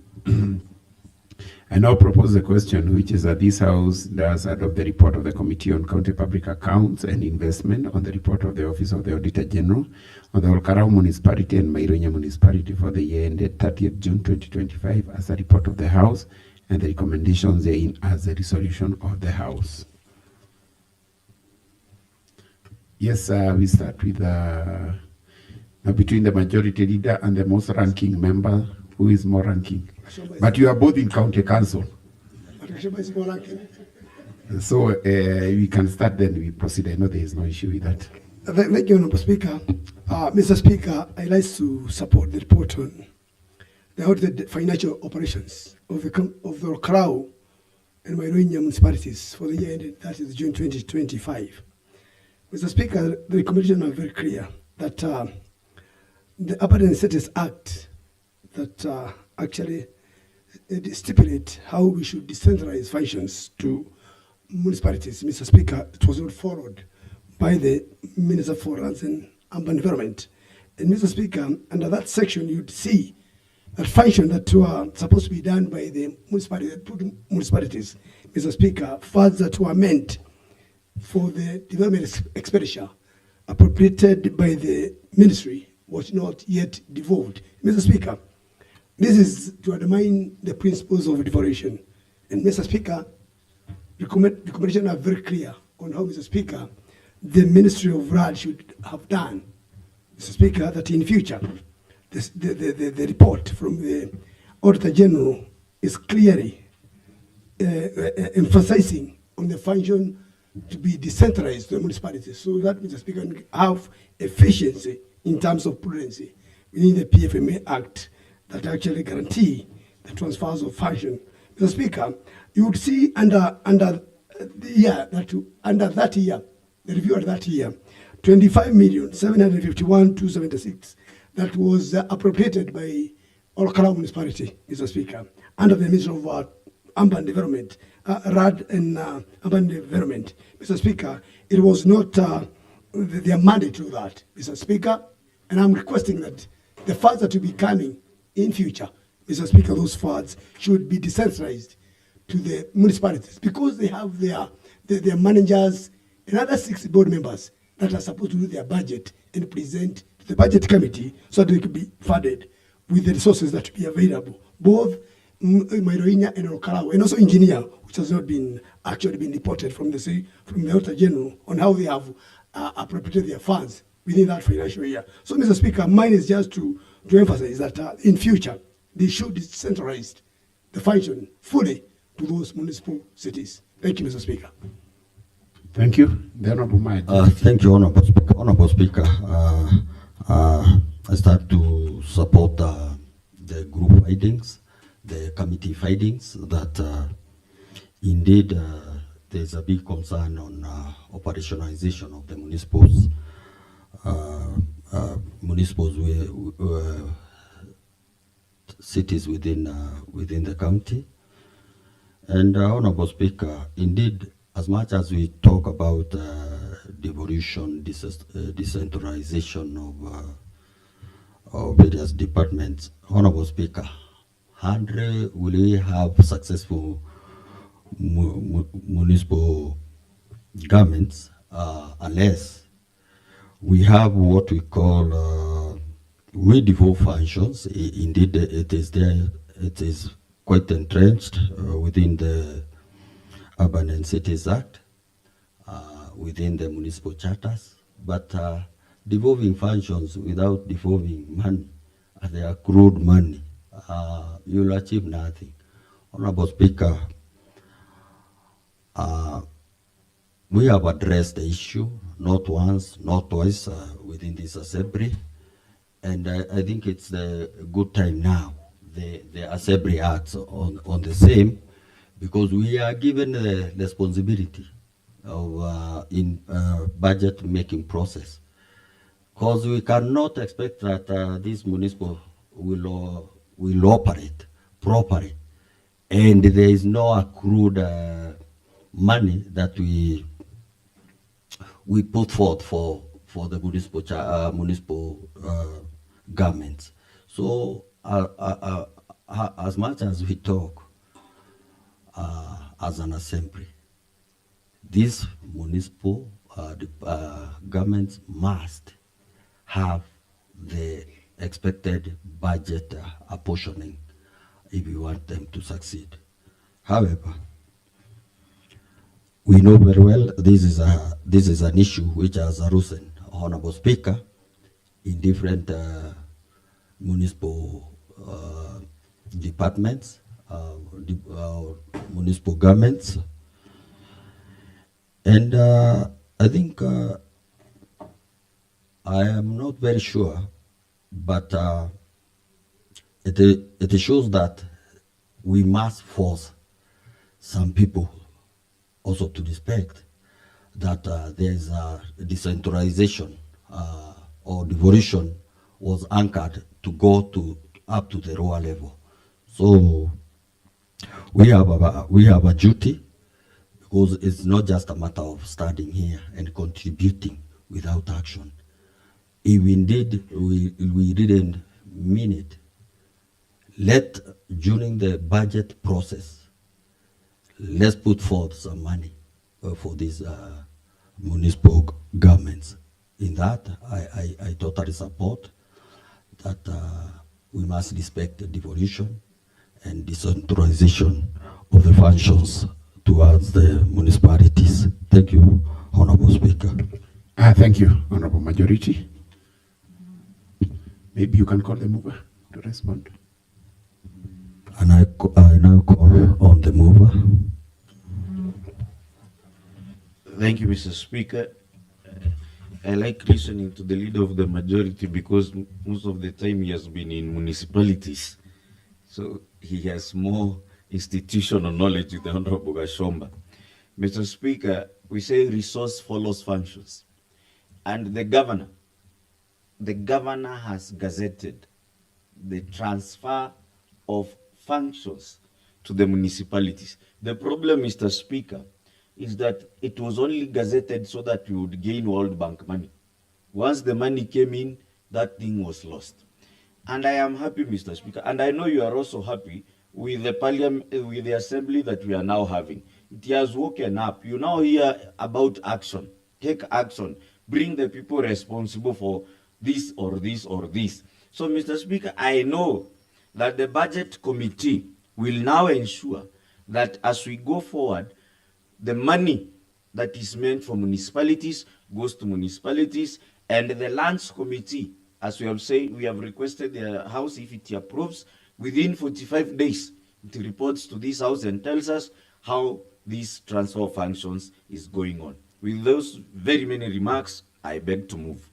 I now propose the question, which is that this House does adopt the report of the Committee on County Public Accounts and Investment on the report of the Office of the Auditor General on the Olkalau Municipality and Maironya Municipality for the year ended 30th June 2025 as a report of the House, and the recommendations therein as a resolution of the House. Yes, we start with between the majority leader and the most ranking member. Who is more ranking? But you are both in county council. So we can start, then we proceed. I know there is no issue with that. Thank you, Honorable Speaker. Mr. Speaker, I'd like to support the report on the audited financial operations of the Krau and Mairoinya municipalities for the year ended, that is June 2025. Mr. Speaker, the recommendations are very clear that the Abundant Cities Act that actually stipulate how we should decentralize functions to municipalities. Mr. Speaker, it was not followed by the Minister for Lands and Urban Development. And Mr. Speaker, under that section, you'd see that function that were supposed to be done by the municipalities. Mr. Speaker, funds that were meant for the development expenditure appropriated by the ministry was not yet devolved. Mr. Speaker, this is to undermine the principles of devolution. And Mr. Speaker, the recommendation are very clear on how, Mr. Speaker, the Ministry of RAD should have done. Mr. Speaker, that in future, the report from the Auditor General is clearly emphasizing on the function to be decentralized to the municipalities, so that, Mr. Speaker, can have efficiency in terms of prudency within the PFMA Act that actually guarantee the transfers of function. Mr. Speaker, you would see under the year that year, the review of that year, 25,751,276 that was appropriated by Olkalau municipality, Mr. Speaker, under the Ministry of Urban Development, RAD and Urban Development. Mr. Speaker, it was not their mandate to do that, Mr. Speaker, and I'm requesting that the funds that will be coming in future, Mr. Speaker, those funds should be decentralized to the municipalities because they have their managers and other 6 board members that are supposed to do their budget and present to the budget committee so that they can be funded with the resources that will be available, both Mairoinya and Olkalau, and also engineer, which has not been actually been reported from the Auditor General on how they have appropriated their funds within that financial year. So, Mr. Speaker, mine is just to emphasize that in future, they should decentralize the function fully to those municipal cities. Thank you, Mr. Speaker. Thank you. The Honorable Mike. Thank you, Honorable Speaker. Honorable Speaker, I start to support the group findings, the committee findings, that indeed there's a big concern on operationalization of the municipals cities within the county. And Honorable Speaker, indeed, as much as we talk about devolution, decentralization of various departments, Honorable Speaker, will we have successful municipal governments unless we have what we call we devolve functions? Indeed, it is there. It is quite entrenched within the Urban and Cities Act, within the municipal charters, but devolving functions without devolving money, the accrued money, you'll achieve nothing. Honorable Speaker, we have addressed the issue not once, not twice within this assembly, and I think it's the good time now. The assembly acts on the same, because we are given the responsibility of in budget making process, because we cannot expect that this municipal will operate properly, and there is no accrued money that we put forth for the municipal governments. So as much as we talk as an assembly, these municipal governments must have the expected budget apportioning if we want them to succeed. However, we know very well this is an issue which has arisen, Honorable Speaker, in different municipal departments, municipal governments, and I think I am not very sure, but it shows that we must force some people also to respect that there is a decentralization or devolution was anchored to go to up to the lower level. So we have a duty, because it's not just a matter of standing here and contributing without action. If indeed we didn't mean it, during the budget process, let's put forth some money for these municipal governments. In that, I totally support that we must respect the devolution and decentralization of the functions towards the municipalities. Thank you, Honorable Speaker. Thank you, Honorable Majority. Maybe you can call the mover to respond. And I now call on the mover. Thank you, Mr. Speaker. I like listening to the leader of the majority because most of the time he has been in municipalities. So he has more institutional knowledge with the Honorable Gashomba. Mr. Speaker, we say resource follows functions. And the governor has gazetted the transfer of functions to the municipalities. The problem, Mr. Speaker, is that it was only gazetted so that we would gain World Bank money. Once the money came in, that thing was lost. And I am happy, Mr. Speaker, and I know you are also happy with the parliament, with the assembly that we are now having. It has woken up. You now hear about action. Take action. Bring the people responsible for this or this or this. So, Mr. Speaker, I know that the budget committee will now ensure that as we go forward, the money that is meant for municipalities goes to municipalities, and the lands committee, as we have said, we have requested the House, if it approves, within 45 days, it reports to this House and tells us how this transfer of functions is going on. With those very many remarks, I beg to move.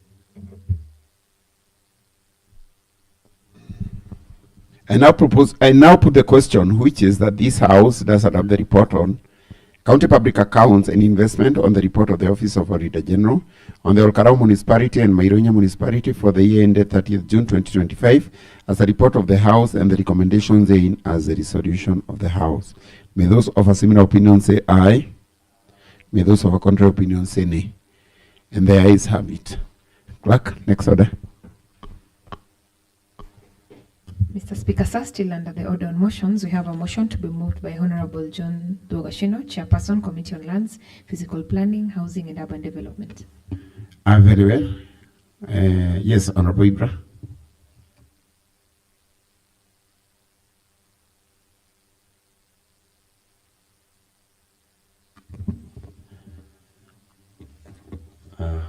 I now put the question, which is that this House doesn't have the report on County Public Accounts and Investment on the report of the Office of Auditor General on the Olkarau Municipality and Maironya Municipality for the year ended 30th June 2025 as a report of the House and the recommendations therein as the resolution of the House. May those of a similar opinion say aye. May those of a contrary opinion say nay. And the ayes have it. Clerk, next order. Mr. Speaker, sir, still under the order on motions, we have a motion to be moved by Honorable John Dwogashino, Chairperson, Committee on Lands, Physical Planning, Housing and Urban Development. Very well. Yes, Honorable Ibra.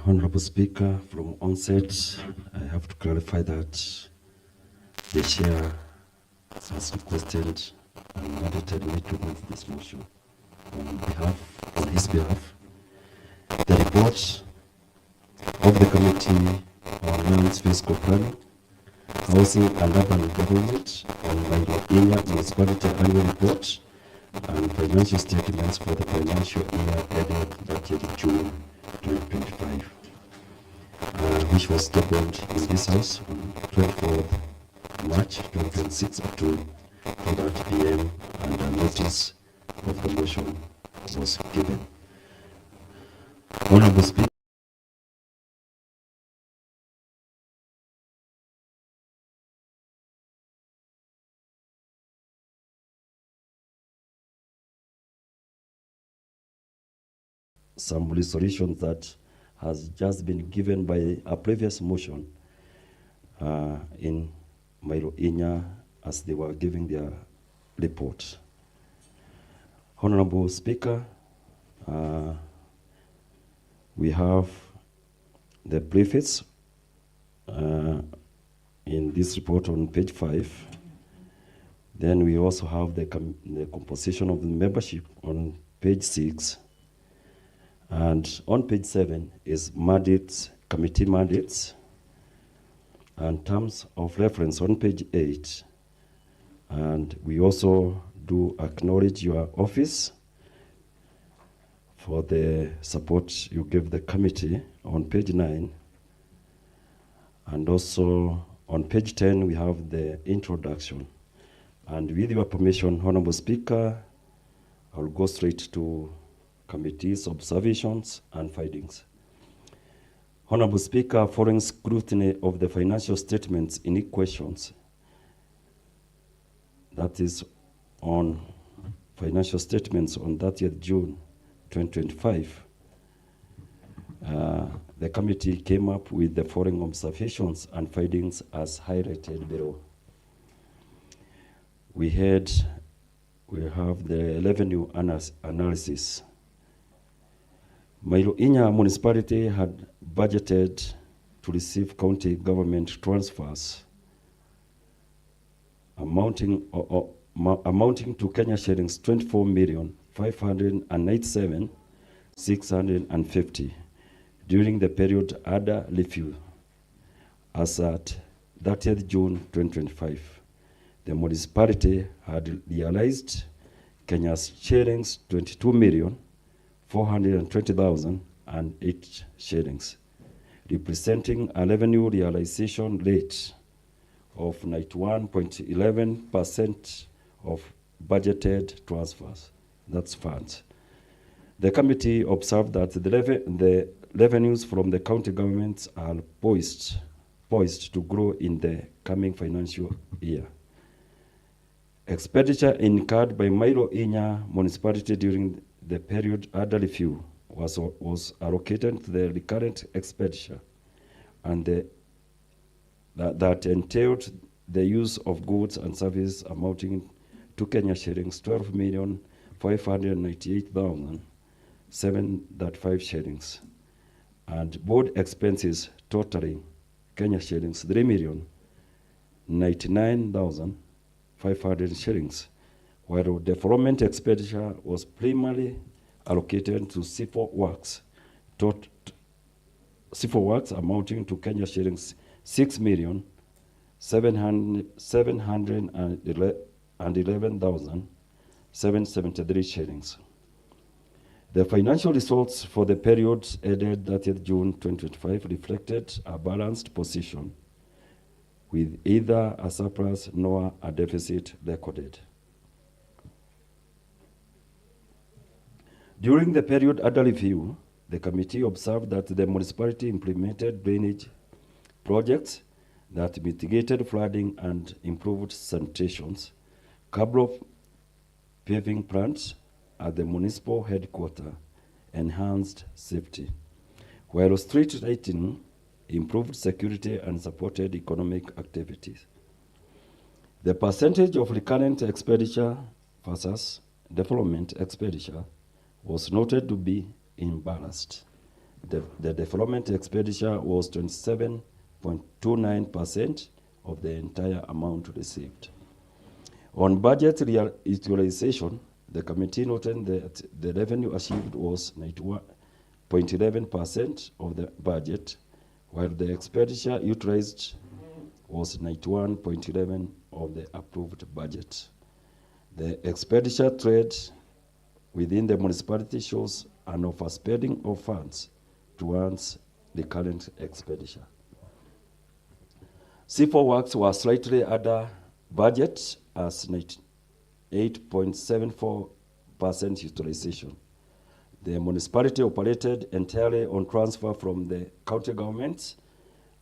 Honorable Speaker, from onset, I have to clarify that the chair has requested and mandated me to move this motion on his behalf. The report of the Committee on Lands, Physical Planning, Housing and Urban Development on Maironya Municipality Annual Report and financial statements for the financial year ended 30th June 2025, which was tabled in this House on 24th March 2026 up to 2:30 p.m. and a notice of the motion was given. Honorable Speaker, some resolutions that has just been given by a previous motion in Maironya as they were giving their report. Honorable Speaker, we have the preface in this report on page 5. Then we also have the composition of the membership on page 6. And on page 7 is mandates, committee mandates, and terms of reference on page 8 And we also do acknowledge your office for the support you give the committee on page 9. And also on page 10, we have the introduction. And with your permission, Honorable Speaker, I'll go straight to committee's observations and findings. Honorable Speaker, following scrutiny of the financial statements in questions, that is on financial statements on 30th June 2025, the committee came up with the following observations and findings as highlighted below. We have the revenue analysis. Inya municipality had budgeted to receive county government transfers amounting to Kenya shillings 24,597,650 during the period under review as at 30th June 2025. The municipality had realized Kenya's shillings 22,420,008 shillings, representing a revenue realization rate of 91.11% of budgeted transfers. That's funds. The committee observed that the revenues from the county governments are poised to grow in the coming financial year. Expenditure incurred by Inya municipality during the period under review was allocated to the recurrent expenditure, and that entailed the use of goods and services amounting to Kenya shillings 12,598,705 shillings, and board expenses totaling Kenya shillings 3,099,500 shillings, while development expenditure was primarily allocated to civil works amounting to Kenya shillings 6,711,773 shillings. The financial results for the period ended 30th June 2025 reflected a balanced position, with either a surplus nor a deficit recorded. During the period under review, the committee observed that the municipality implemented drainage projects that mitigated flooding and improved sanitations, couple of paving plants at the municipal headquarters enhanced safety, while street lighting improved security and supported economic activities. The percentage of recurrent expenditure versus development expenditure was noted to be imbalanced. The development expenditure was 27.29% of the entire amount received. On budget utilization, the committee noted that the revenue achieved was 91.11% of the budget, while the expenditure utilized was 91.11% of the approved budget. The expenditure trend within the municipality shows an overspending of funds towards the current expenditure. Civil works were slightly under budget as 8.74% utilization. The municipality operated entirely on transfer from the county government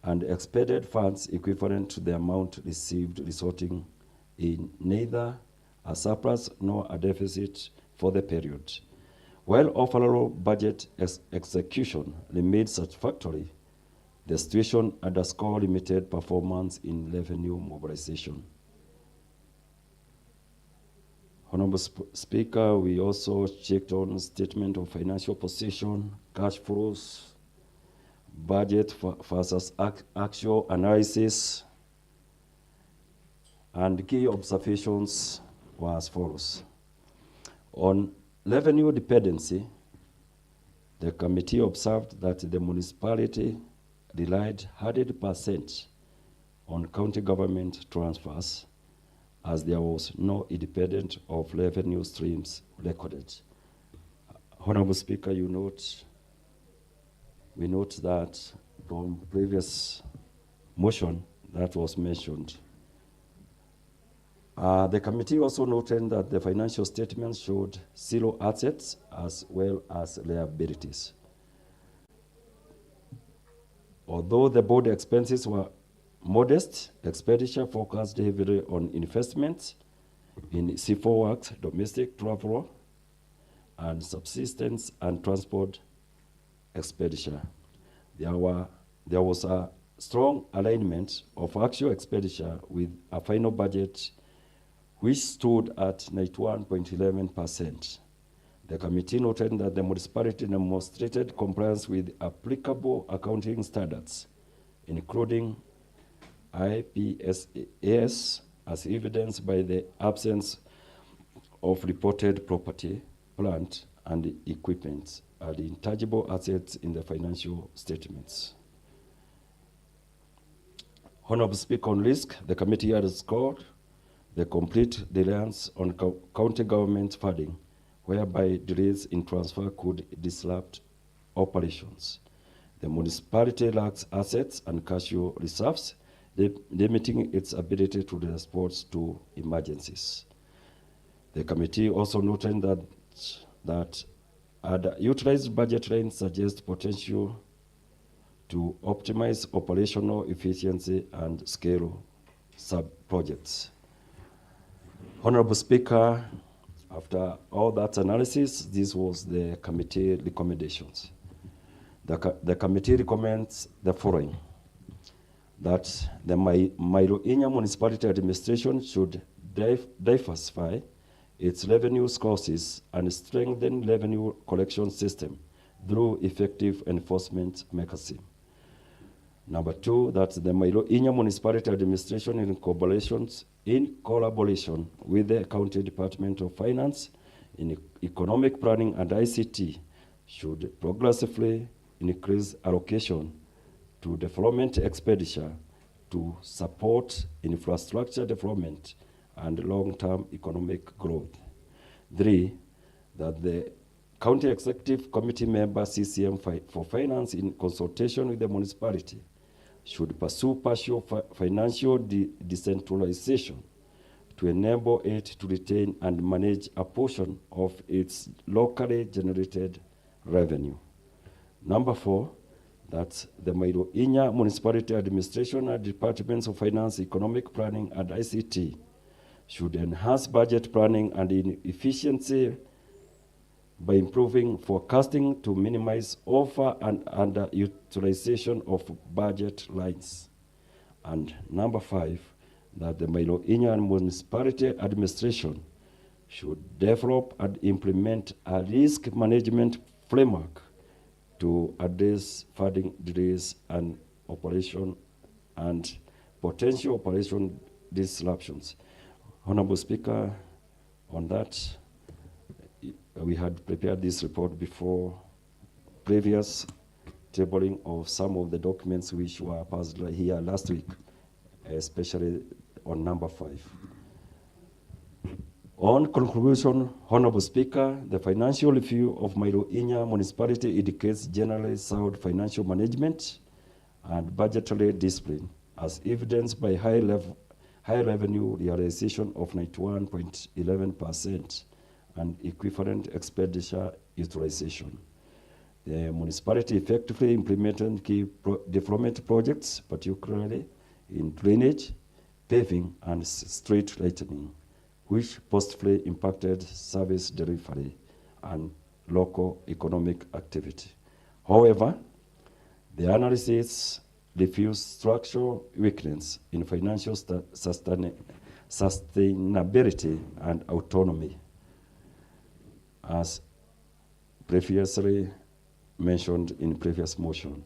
and expended funds equivalent to the amount received, resulting in neither a surplus nor a deficit for the period. While overall budget execution remained satisfactory, the situation underscored limited performance in revenue mobilization. Honorable Speaker, we also checked on statement of financial position, cash flows, budget versus actual analysis, and key observations were as follows. On revenue dependency, the committee observed that the municipality relied 100% on county government transfers as there was no independent of revenue streams recorded. Honorable Speaker, we note that from previous motion that was mentioned. The committee also noted that the financial statements showed zero assets as well as liabilities. Although the board expenses were modest, expenditure focused heavily on investments in C4 works, domestic travel, and subsistence and transport expenditure. There was a strong alignment of actual expenditure with a final budget which stood at 91.11%. The committee noted that the municipality demonstrated compliance with applicable accounting standards, including IPSAS, as evidenced by the absence of reported property, plant, and equipment, and intangible assets in the financial statements. Honorable Speaker, on risk, the committee has scored the complete reliance on county government funding, whereby delays in transfer could disrupt operations. The municipality lacks assets and cash reserves, limiting its ability to respond to emergencies. The committee also noted that utilized budget lines suggest potential to optimize operational efficiency and scale sub-projects. Honorable Speaker, after all that analysis, this was the committee recommendations. The committee recommends the following: that the Mailoinya Municipality Administration should diversify its revenue sources and strengthen revenue collection system through effective enforcement mechanism. Number two, that the Mailoinya Municipality Administration in collaboration with the County Department of Finance in Economic Planning and ICT should progressively increase allocation to development expenditure to support infrastructure development and long-term economic growth. Three, that the County Executive Committee member CCM for Finance in consultation with the municipality should pursue partial financial decentralization to enable it to retain and manage a portion of its locally generated revenue. Number four, that the Mailoinya Municipality Administration and Departments of Finance, Economic Planning, and ICT should enhance budget planning and efficiency by improving forecasting to minimize over and underutilization of budget lines. And number five, that the Mailoinya Municipality Administration should develop and implement a risk management framework to address funding delays and operation and potential operation disruptions. Honorable Speaker, on that, we had prepared this report before previous tabling of some of the documents which were passed here last week, especially on number 5. On conclusion, Honorable Speaker, the financial review of Mailoinya Municipality indicates generally sound financial management and budgetary discipline, as evidenced by high revenue realization of 91.11% and equivalent expenditure utilization. The municipality effectively implemented key development projects, particularly in drainage, paving, and street lighting, which positively impacted service delivery and local economic activity. However, the analysis refused structural weakness in financial sustainability and autonomy, as previously mentioned in previous motion.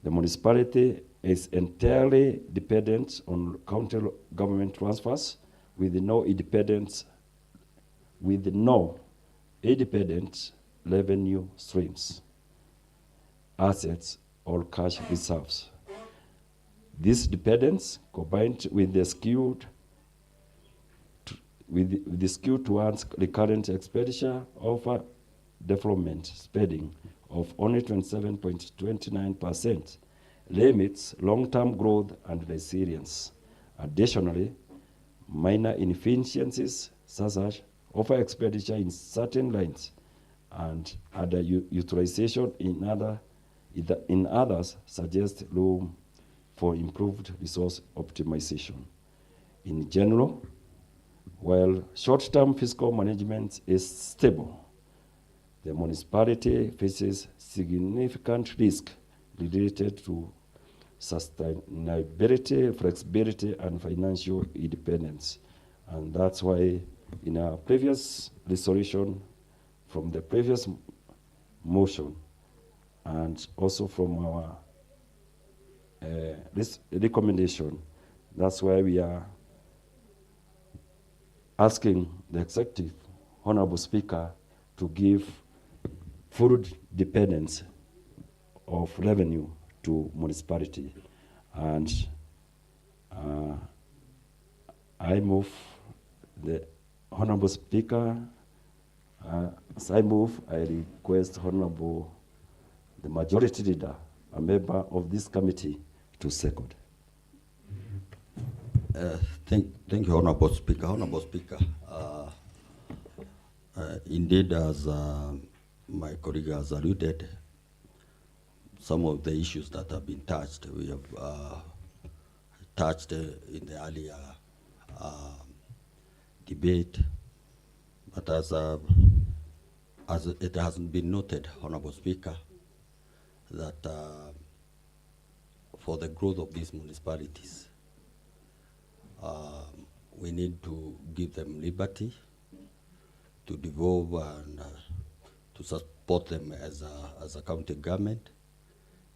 The municipality is entirely dependent on county government transfers with no independent revenue streams, assets, or cash reserves. This dependence, combined with the skewed with the skew towards recurrent expenditure over development spending of only 27.29% limits long-term growth and resilience. Additionally, minor inefficiencies such as over expenditure in certain lines and underutilization in others suggest room for improved resource optimization. In general, while short-term fiscal management is stable, the municipality faces significant risk related to sustainability, flexibility, and financial independence. And that's why in our previous resolution, from the previous motion, and also from our this recommendation, that's why we are asking the executive, Honorable Speaker, to give full dependence of revenue to municipality. And I move the Honorable Speaker, as I move, I request Honorable, the Majority Leader, a member of this committee, to second. Thank you, Honorable Speaker. Honorable Speaker, indeed, as my colleague has alluded, some of the issues that have been touched, we have touched in the earlier debate, but as it has been noted, Honorable Speaker, that for the growth of these municipalities, we need to give them liberty to devolve and to support them as a county government,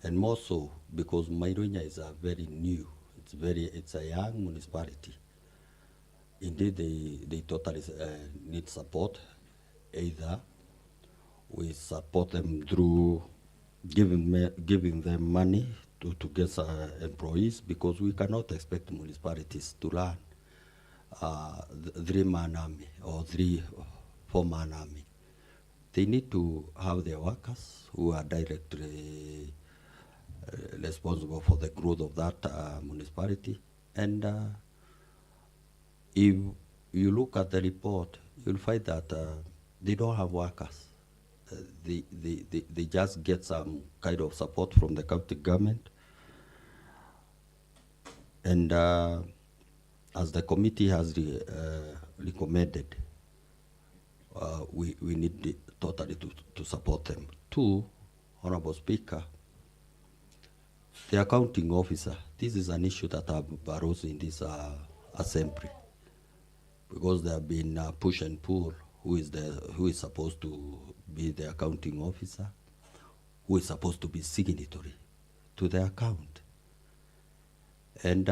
and more so because Maironya is a very new, it's a young municipality. Indeed, they totally need support. Either we support them through giving them money to get employees, because we cannot expect municipalities to run 3-man army or 4-man army. They need to have their workers who are directly responsible for the growth of that municipality. And if you look at the report, you'll find that they don't have workers. They just get some kind of support from the county government. And as the committee has recommended, we need totally to support them. Two, Honorable Speaker, the accounting officer, this is an issue that have arose in this assembly, because there have been push and pull. Who is supposed to be the accounting officer? Who is supposed to be signatory to the account? And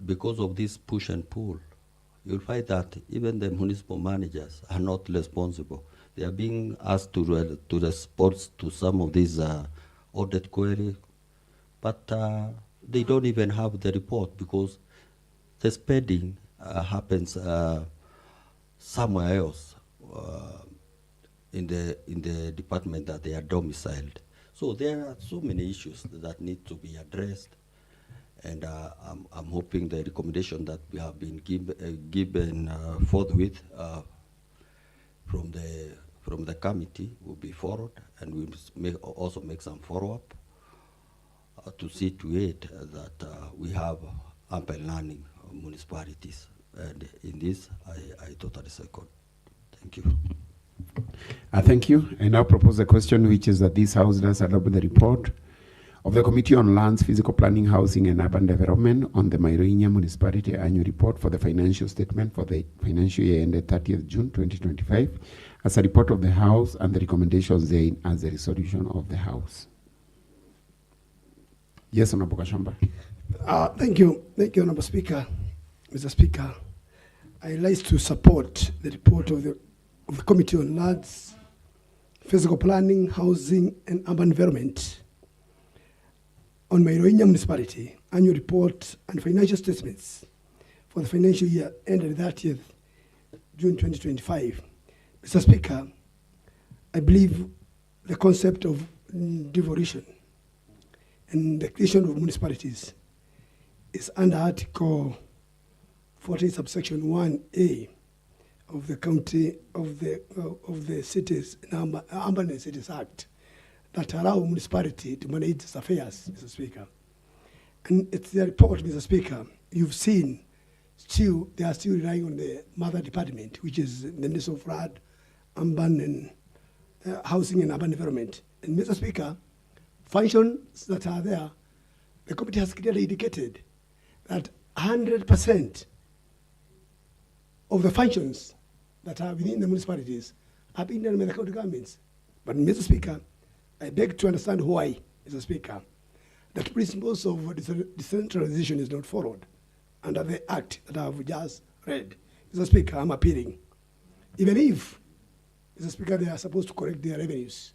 because of this push and pull, you'll find that even the municipal managers are not responsible. They are being asked to respond to some of these audit queries, but they don't even have the report, because the spending happens somewhere else in the department that they are domiciled. So there are so many issues that need to be addressed, and I'm hoping the recommendation that we have been given forthwith from the committee will be followed, and we'll also make some follow-up to see to it that we have ample learning municipalities. And in this, I totally second. Thank you. Thank you. I now propose a question, which is that this House does adopt the report of the Committee on Lands, Physical Planning, Housing and Urban Development on the Maironya Municipality Annual Report for the financial statement for the financial year ended 30th June 2025 as a report of the House, and the recommendations therein as a resolution of the House. Yes, Honorable Kashamba. Thank you, Honorable Speaker. Mr. Speaker, I like to support the report of the Committee on Lands, Physical Planning, Housing and Urban Development on Maironya Municipality Annual Report and Financial Statements for the financial year ended 30th June 2025. Mr. Speaker, I believe the concept of devolution and the creation of municipalities is under Article 40, subsection 1A of the County of the Cities Urban and Cities Act that allow municipality to manage its affairs, Mr. Speaker. And it's the report, Mr. Speaker, you've seen still they are still relying on the mother department, which is the Ministry of Flood, Urban and Housing and Urban Development. And Mr. Speaker, functions that are there, the committee has clearly indicated that 100% of the functions that are within the municipalities are being done by the county governments. But Mr. Speaker, I beg to understand why, Mr. Speaker, that principles of decentralization is not followed under the act that I have just read. Mr. Speaker, I'm appealing. Even if, Mr. Speaker, they are supposed to correct their revenues,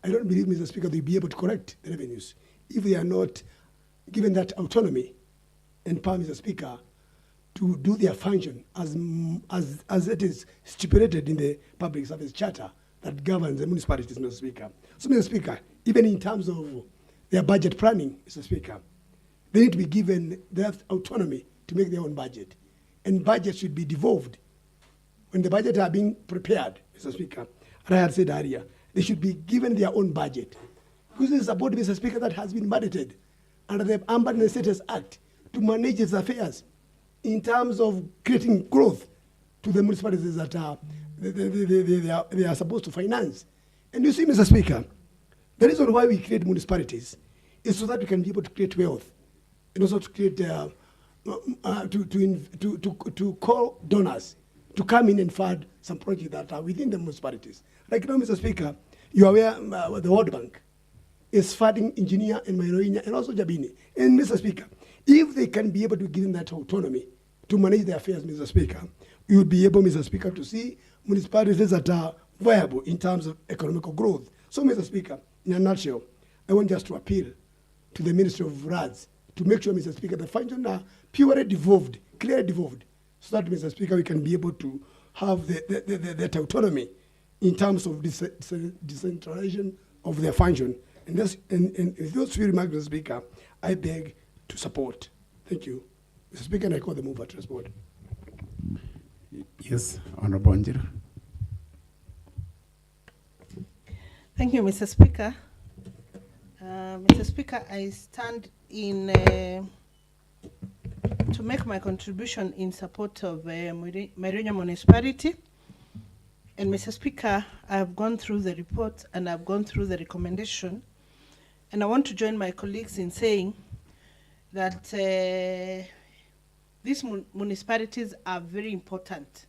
I don't believe, Mr. Speaker, they'll be able to correct the revenues if they are not given that autonomy and power, Mr. Speaker, to do their function as it is stipulated in the Public Service Charter that governs the municipalities, Mr. Speaker. So, Mr. Speaker, even in terms of their budget planning, Mr. Speaker, they need to be given that autonomy to make their own budget. And budget should be devolved. When the budget are being prepared, Mr. Speaker, and I had said earlier, they should be given their own budget. Because this is a body, Mr. Speaker, that has been mandated under the Urban and Cities Act to manage its affairs in terms of creating growth to the municipalities that are they are supposed to finance. And you see, Mr. Speaker, the reason why we create municipalities is so that we can be able to create wealth and also to create to call donors to come in and fund some projects that are within the municipalities. Like now, Mr. Speaker, you are aware the World Bank is funding Engineer and Mairoinya and also Jabini. And Mr. Speaker, if they can be able to give them that autonomy to manage their affairs, Mr. Speaker, you would be able, Mr. Speaker, to see municipalities that are viable in terms of economical growth. So, Mr. Speaker, in a nutshell, I want just to appeal to the Ministry of Roads to make sure, Mr. Speaker, the functions are purely devolved, clearly devolved, so that, Mr. Speaker, we can be able to have that autonomy in terms of decentralization of their function. And with those few remarks, Mr. Speaker, I beg to support. Thank you. Mr. Speaker, and I call the mover to respond. Yes, Honorable Wanjiru. Thank you, Mr. Speaker. Mr. Speaker, I stand in to make my contribution in support of Mairoinya Municipality. And Mr. Speaker, I have gone through the report and I've gone through the recommendation. And I want to join my colleagues in saying that these municipalities are very important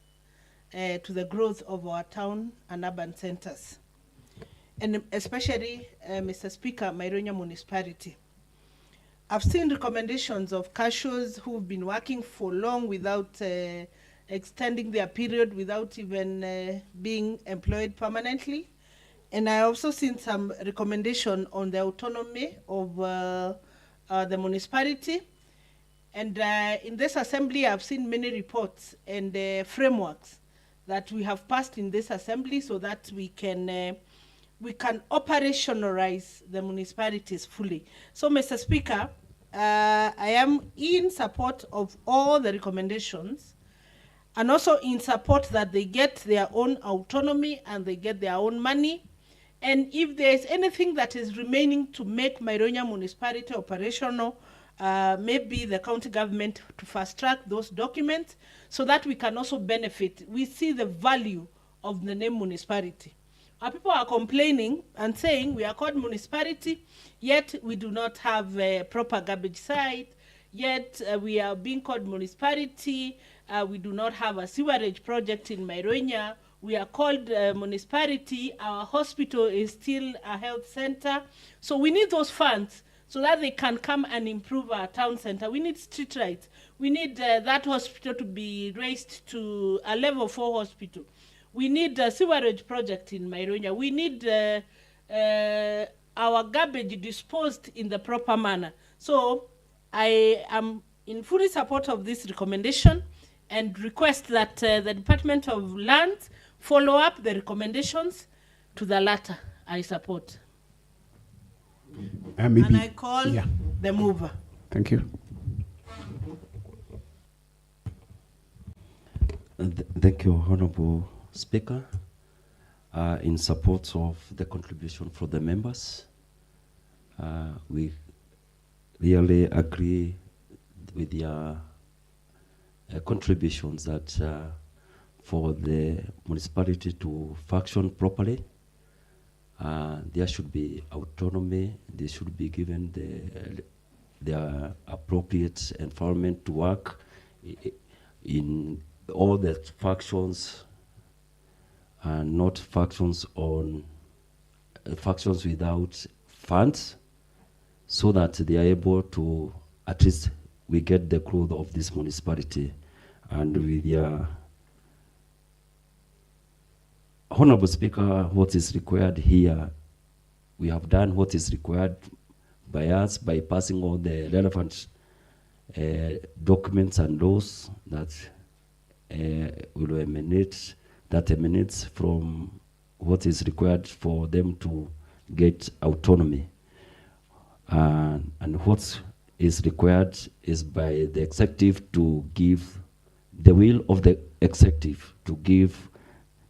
to the growth of our town and urban centers. And especially, Mr. Speaker, Mairoinya Municipality. I've seen recommendations of cashiers who've been working for long without extending their period, without even being employed permanently. And I also seen some recommendation on the autonomy of the municipality. And in this assembly, I've seen many reports and frameworks that we have passed in this assembly so that we can operationalize the municipalities fully. So, Mr. Speaker, I am in support of all the recommendations and also in support that they get their own autonomy and they get their own money. And if there is anything that is remaining to make Mairoinya Municipality operational, maybe the county government to fast track those documents so that we can also benefit. We see the value of the name municipality. Our people are complaining and saying we are called municipality, yet we do not have a proper garbage site, yet we are being called municipality, we do not have a sewerage project in Mairoinya, we are called municipality, our hospital is still a health center. So we need those funds so that they can come and improve our town center. We need street lights. We need that hospital to be raised to a level 4 hospital. We need a sewerage project in Mairoinya. We need our garbage disposed in the proper manner. So I am in full support of this recommendation, and request that the Department of Lands follow up the recommendations to the latter. I support. Maybe, and I call the mover. Thank you. Thank you, Honorable Speaker. In support of the contribution from the members, we really agree with their contributions that for the municipality to function properly, there should be autonomy. They should be given the appropriate environment to work in all the functions, and not functions without funds, so that they are able to, at least we get the growth of this municipality. And with their Honorable Speaker, what is required here, we have done what is required by us by passing all the relevant documents and laws that will emanates from what is required for them to get autonomy. And what is required is by the executive to give the will of the executive to give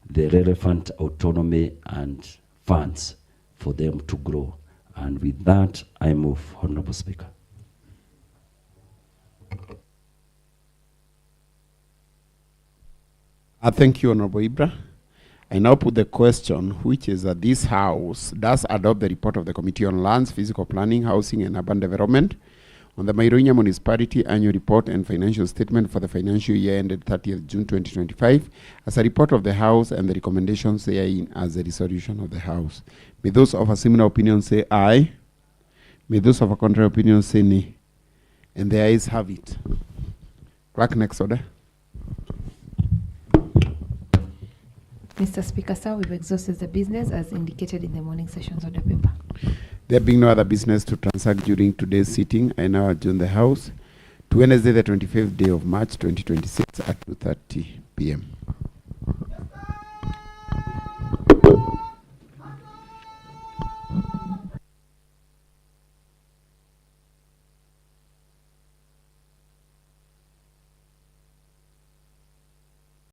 the relevant autonomy and funds for them to grow. And with that, I move, Honorable Speaker. Thank you, Honorable Ibra. I now put the question, which is that this House does adopt the report of the Committee on Lands, Physical Planning, Housing and Urban Development on the Mairunya Municipality Annual Report and Financial Statement for the financial year ended 30th June 2025 as a report of the House, and the recommendations therein as a resolution of the House. May those of a similar opinion say aye. May those of a contrary opinion say nay. And the ayes have it. Clerk, next order. Mr. Speaker, sir, we've exhausted the business as indicated in the morning sessions order paper. There being no other business to transact during today's sitting, I now adjourn the House to Wednesday, the 25th day of March 2026 at 2:30 p.m.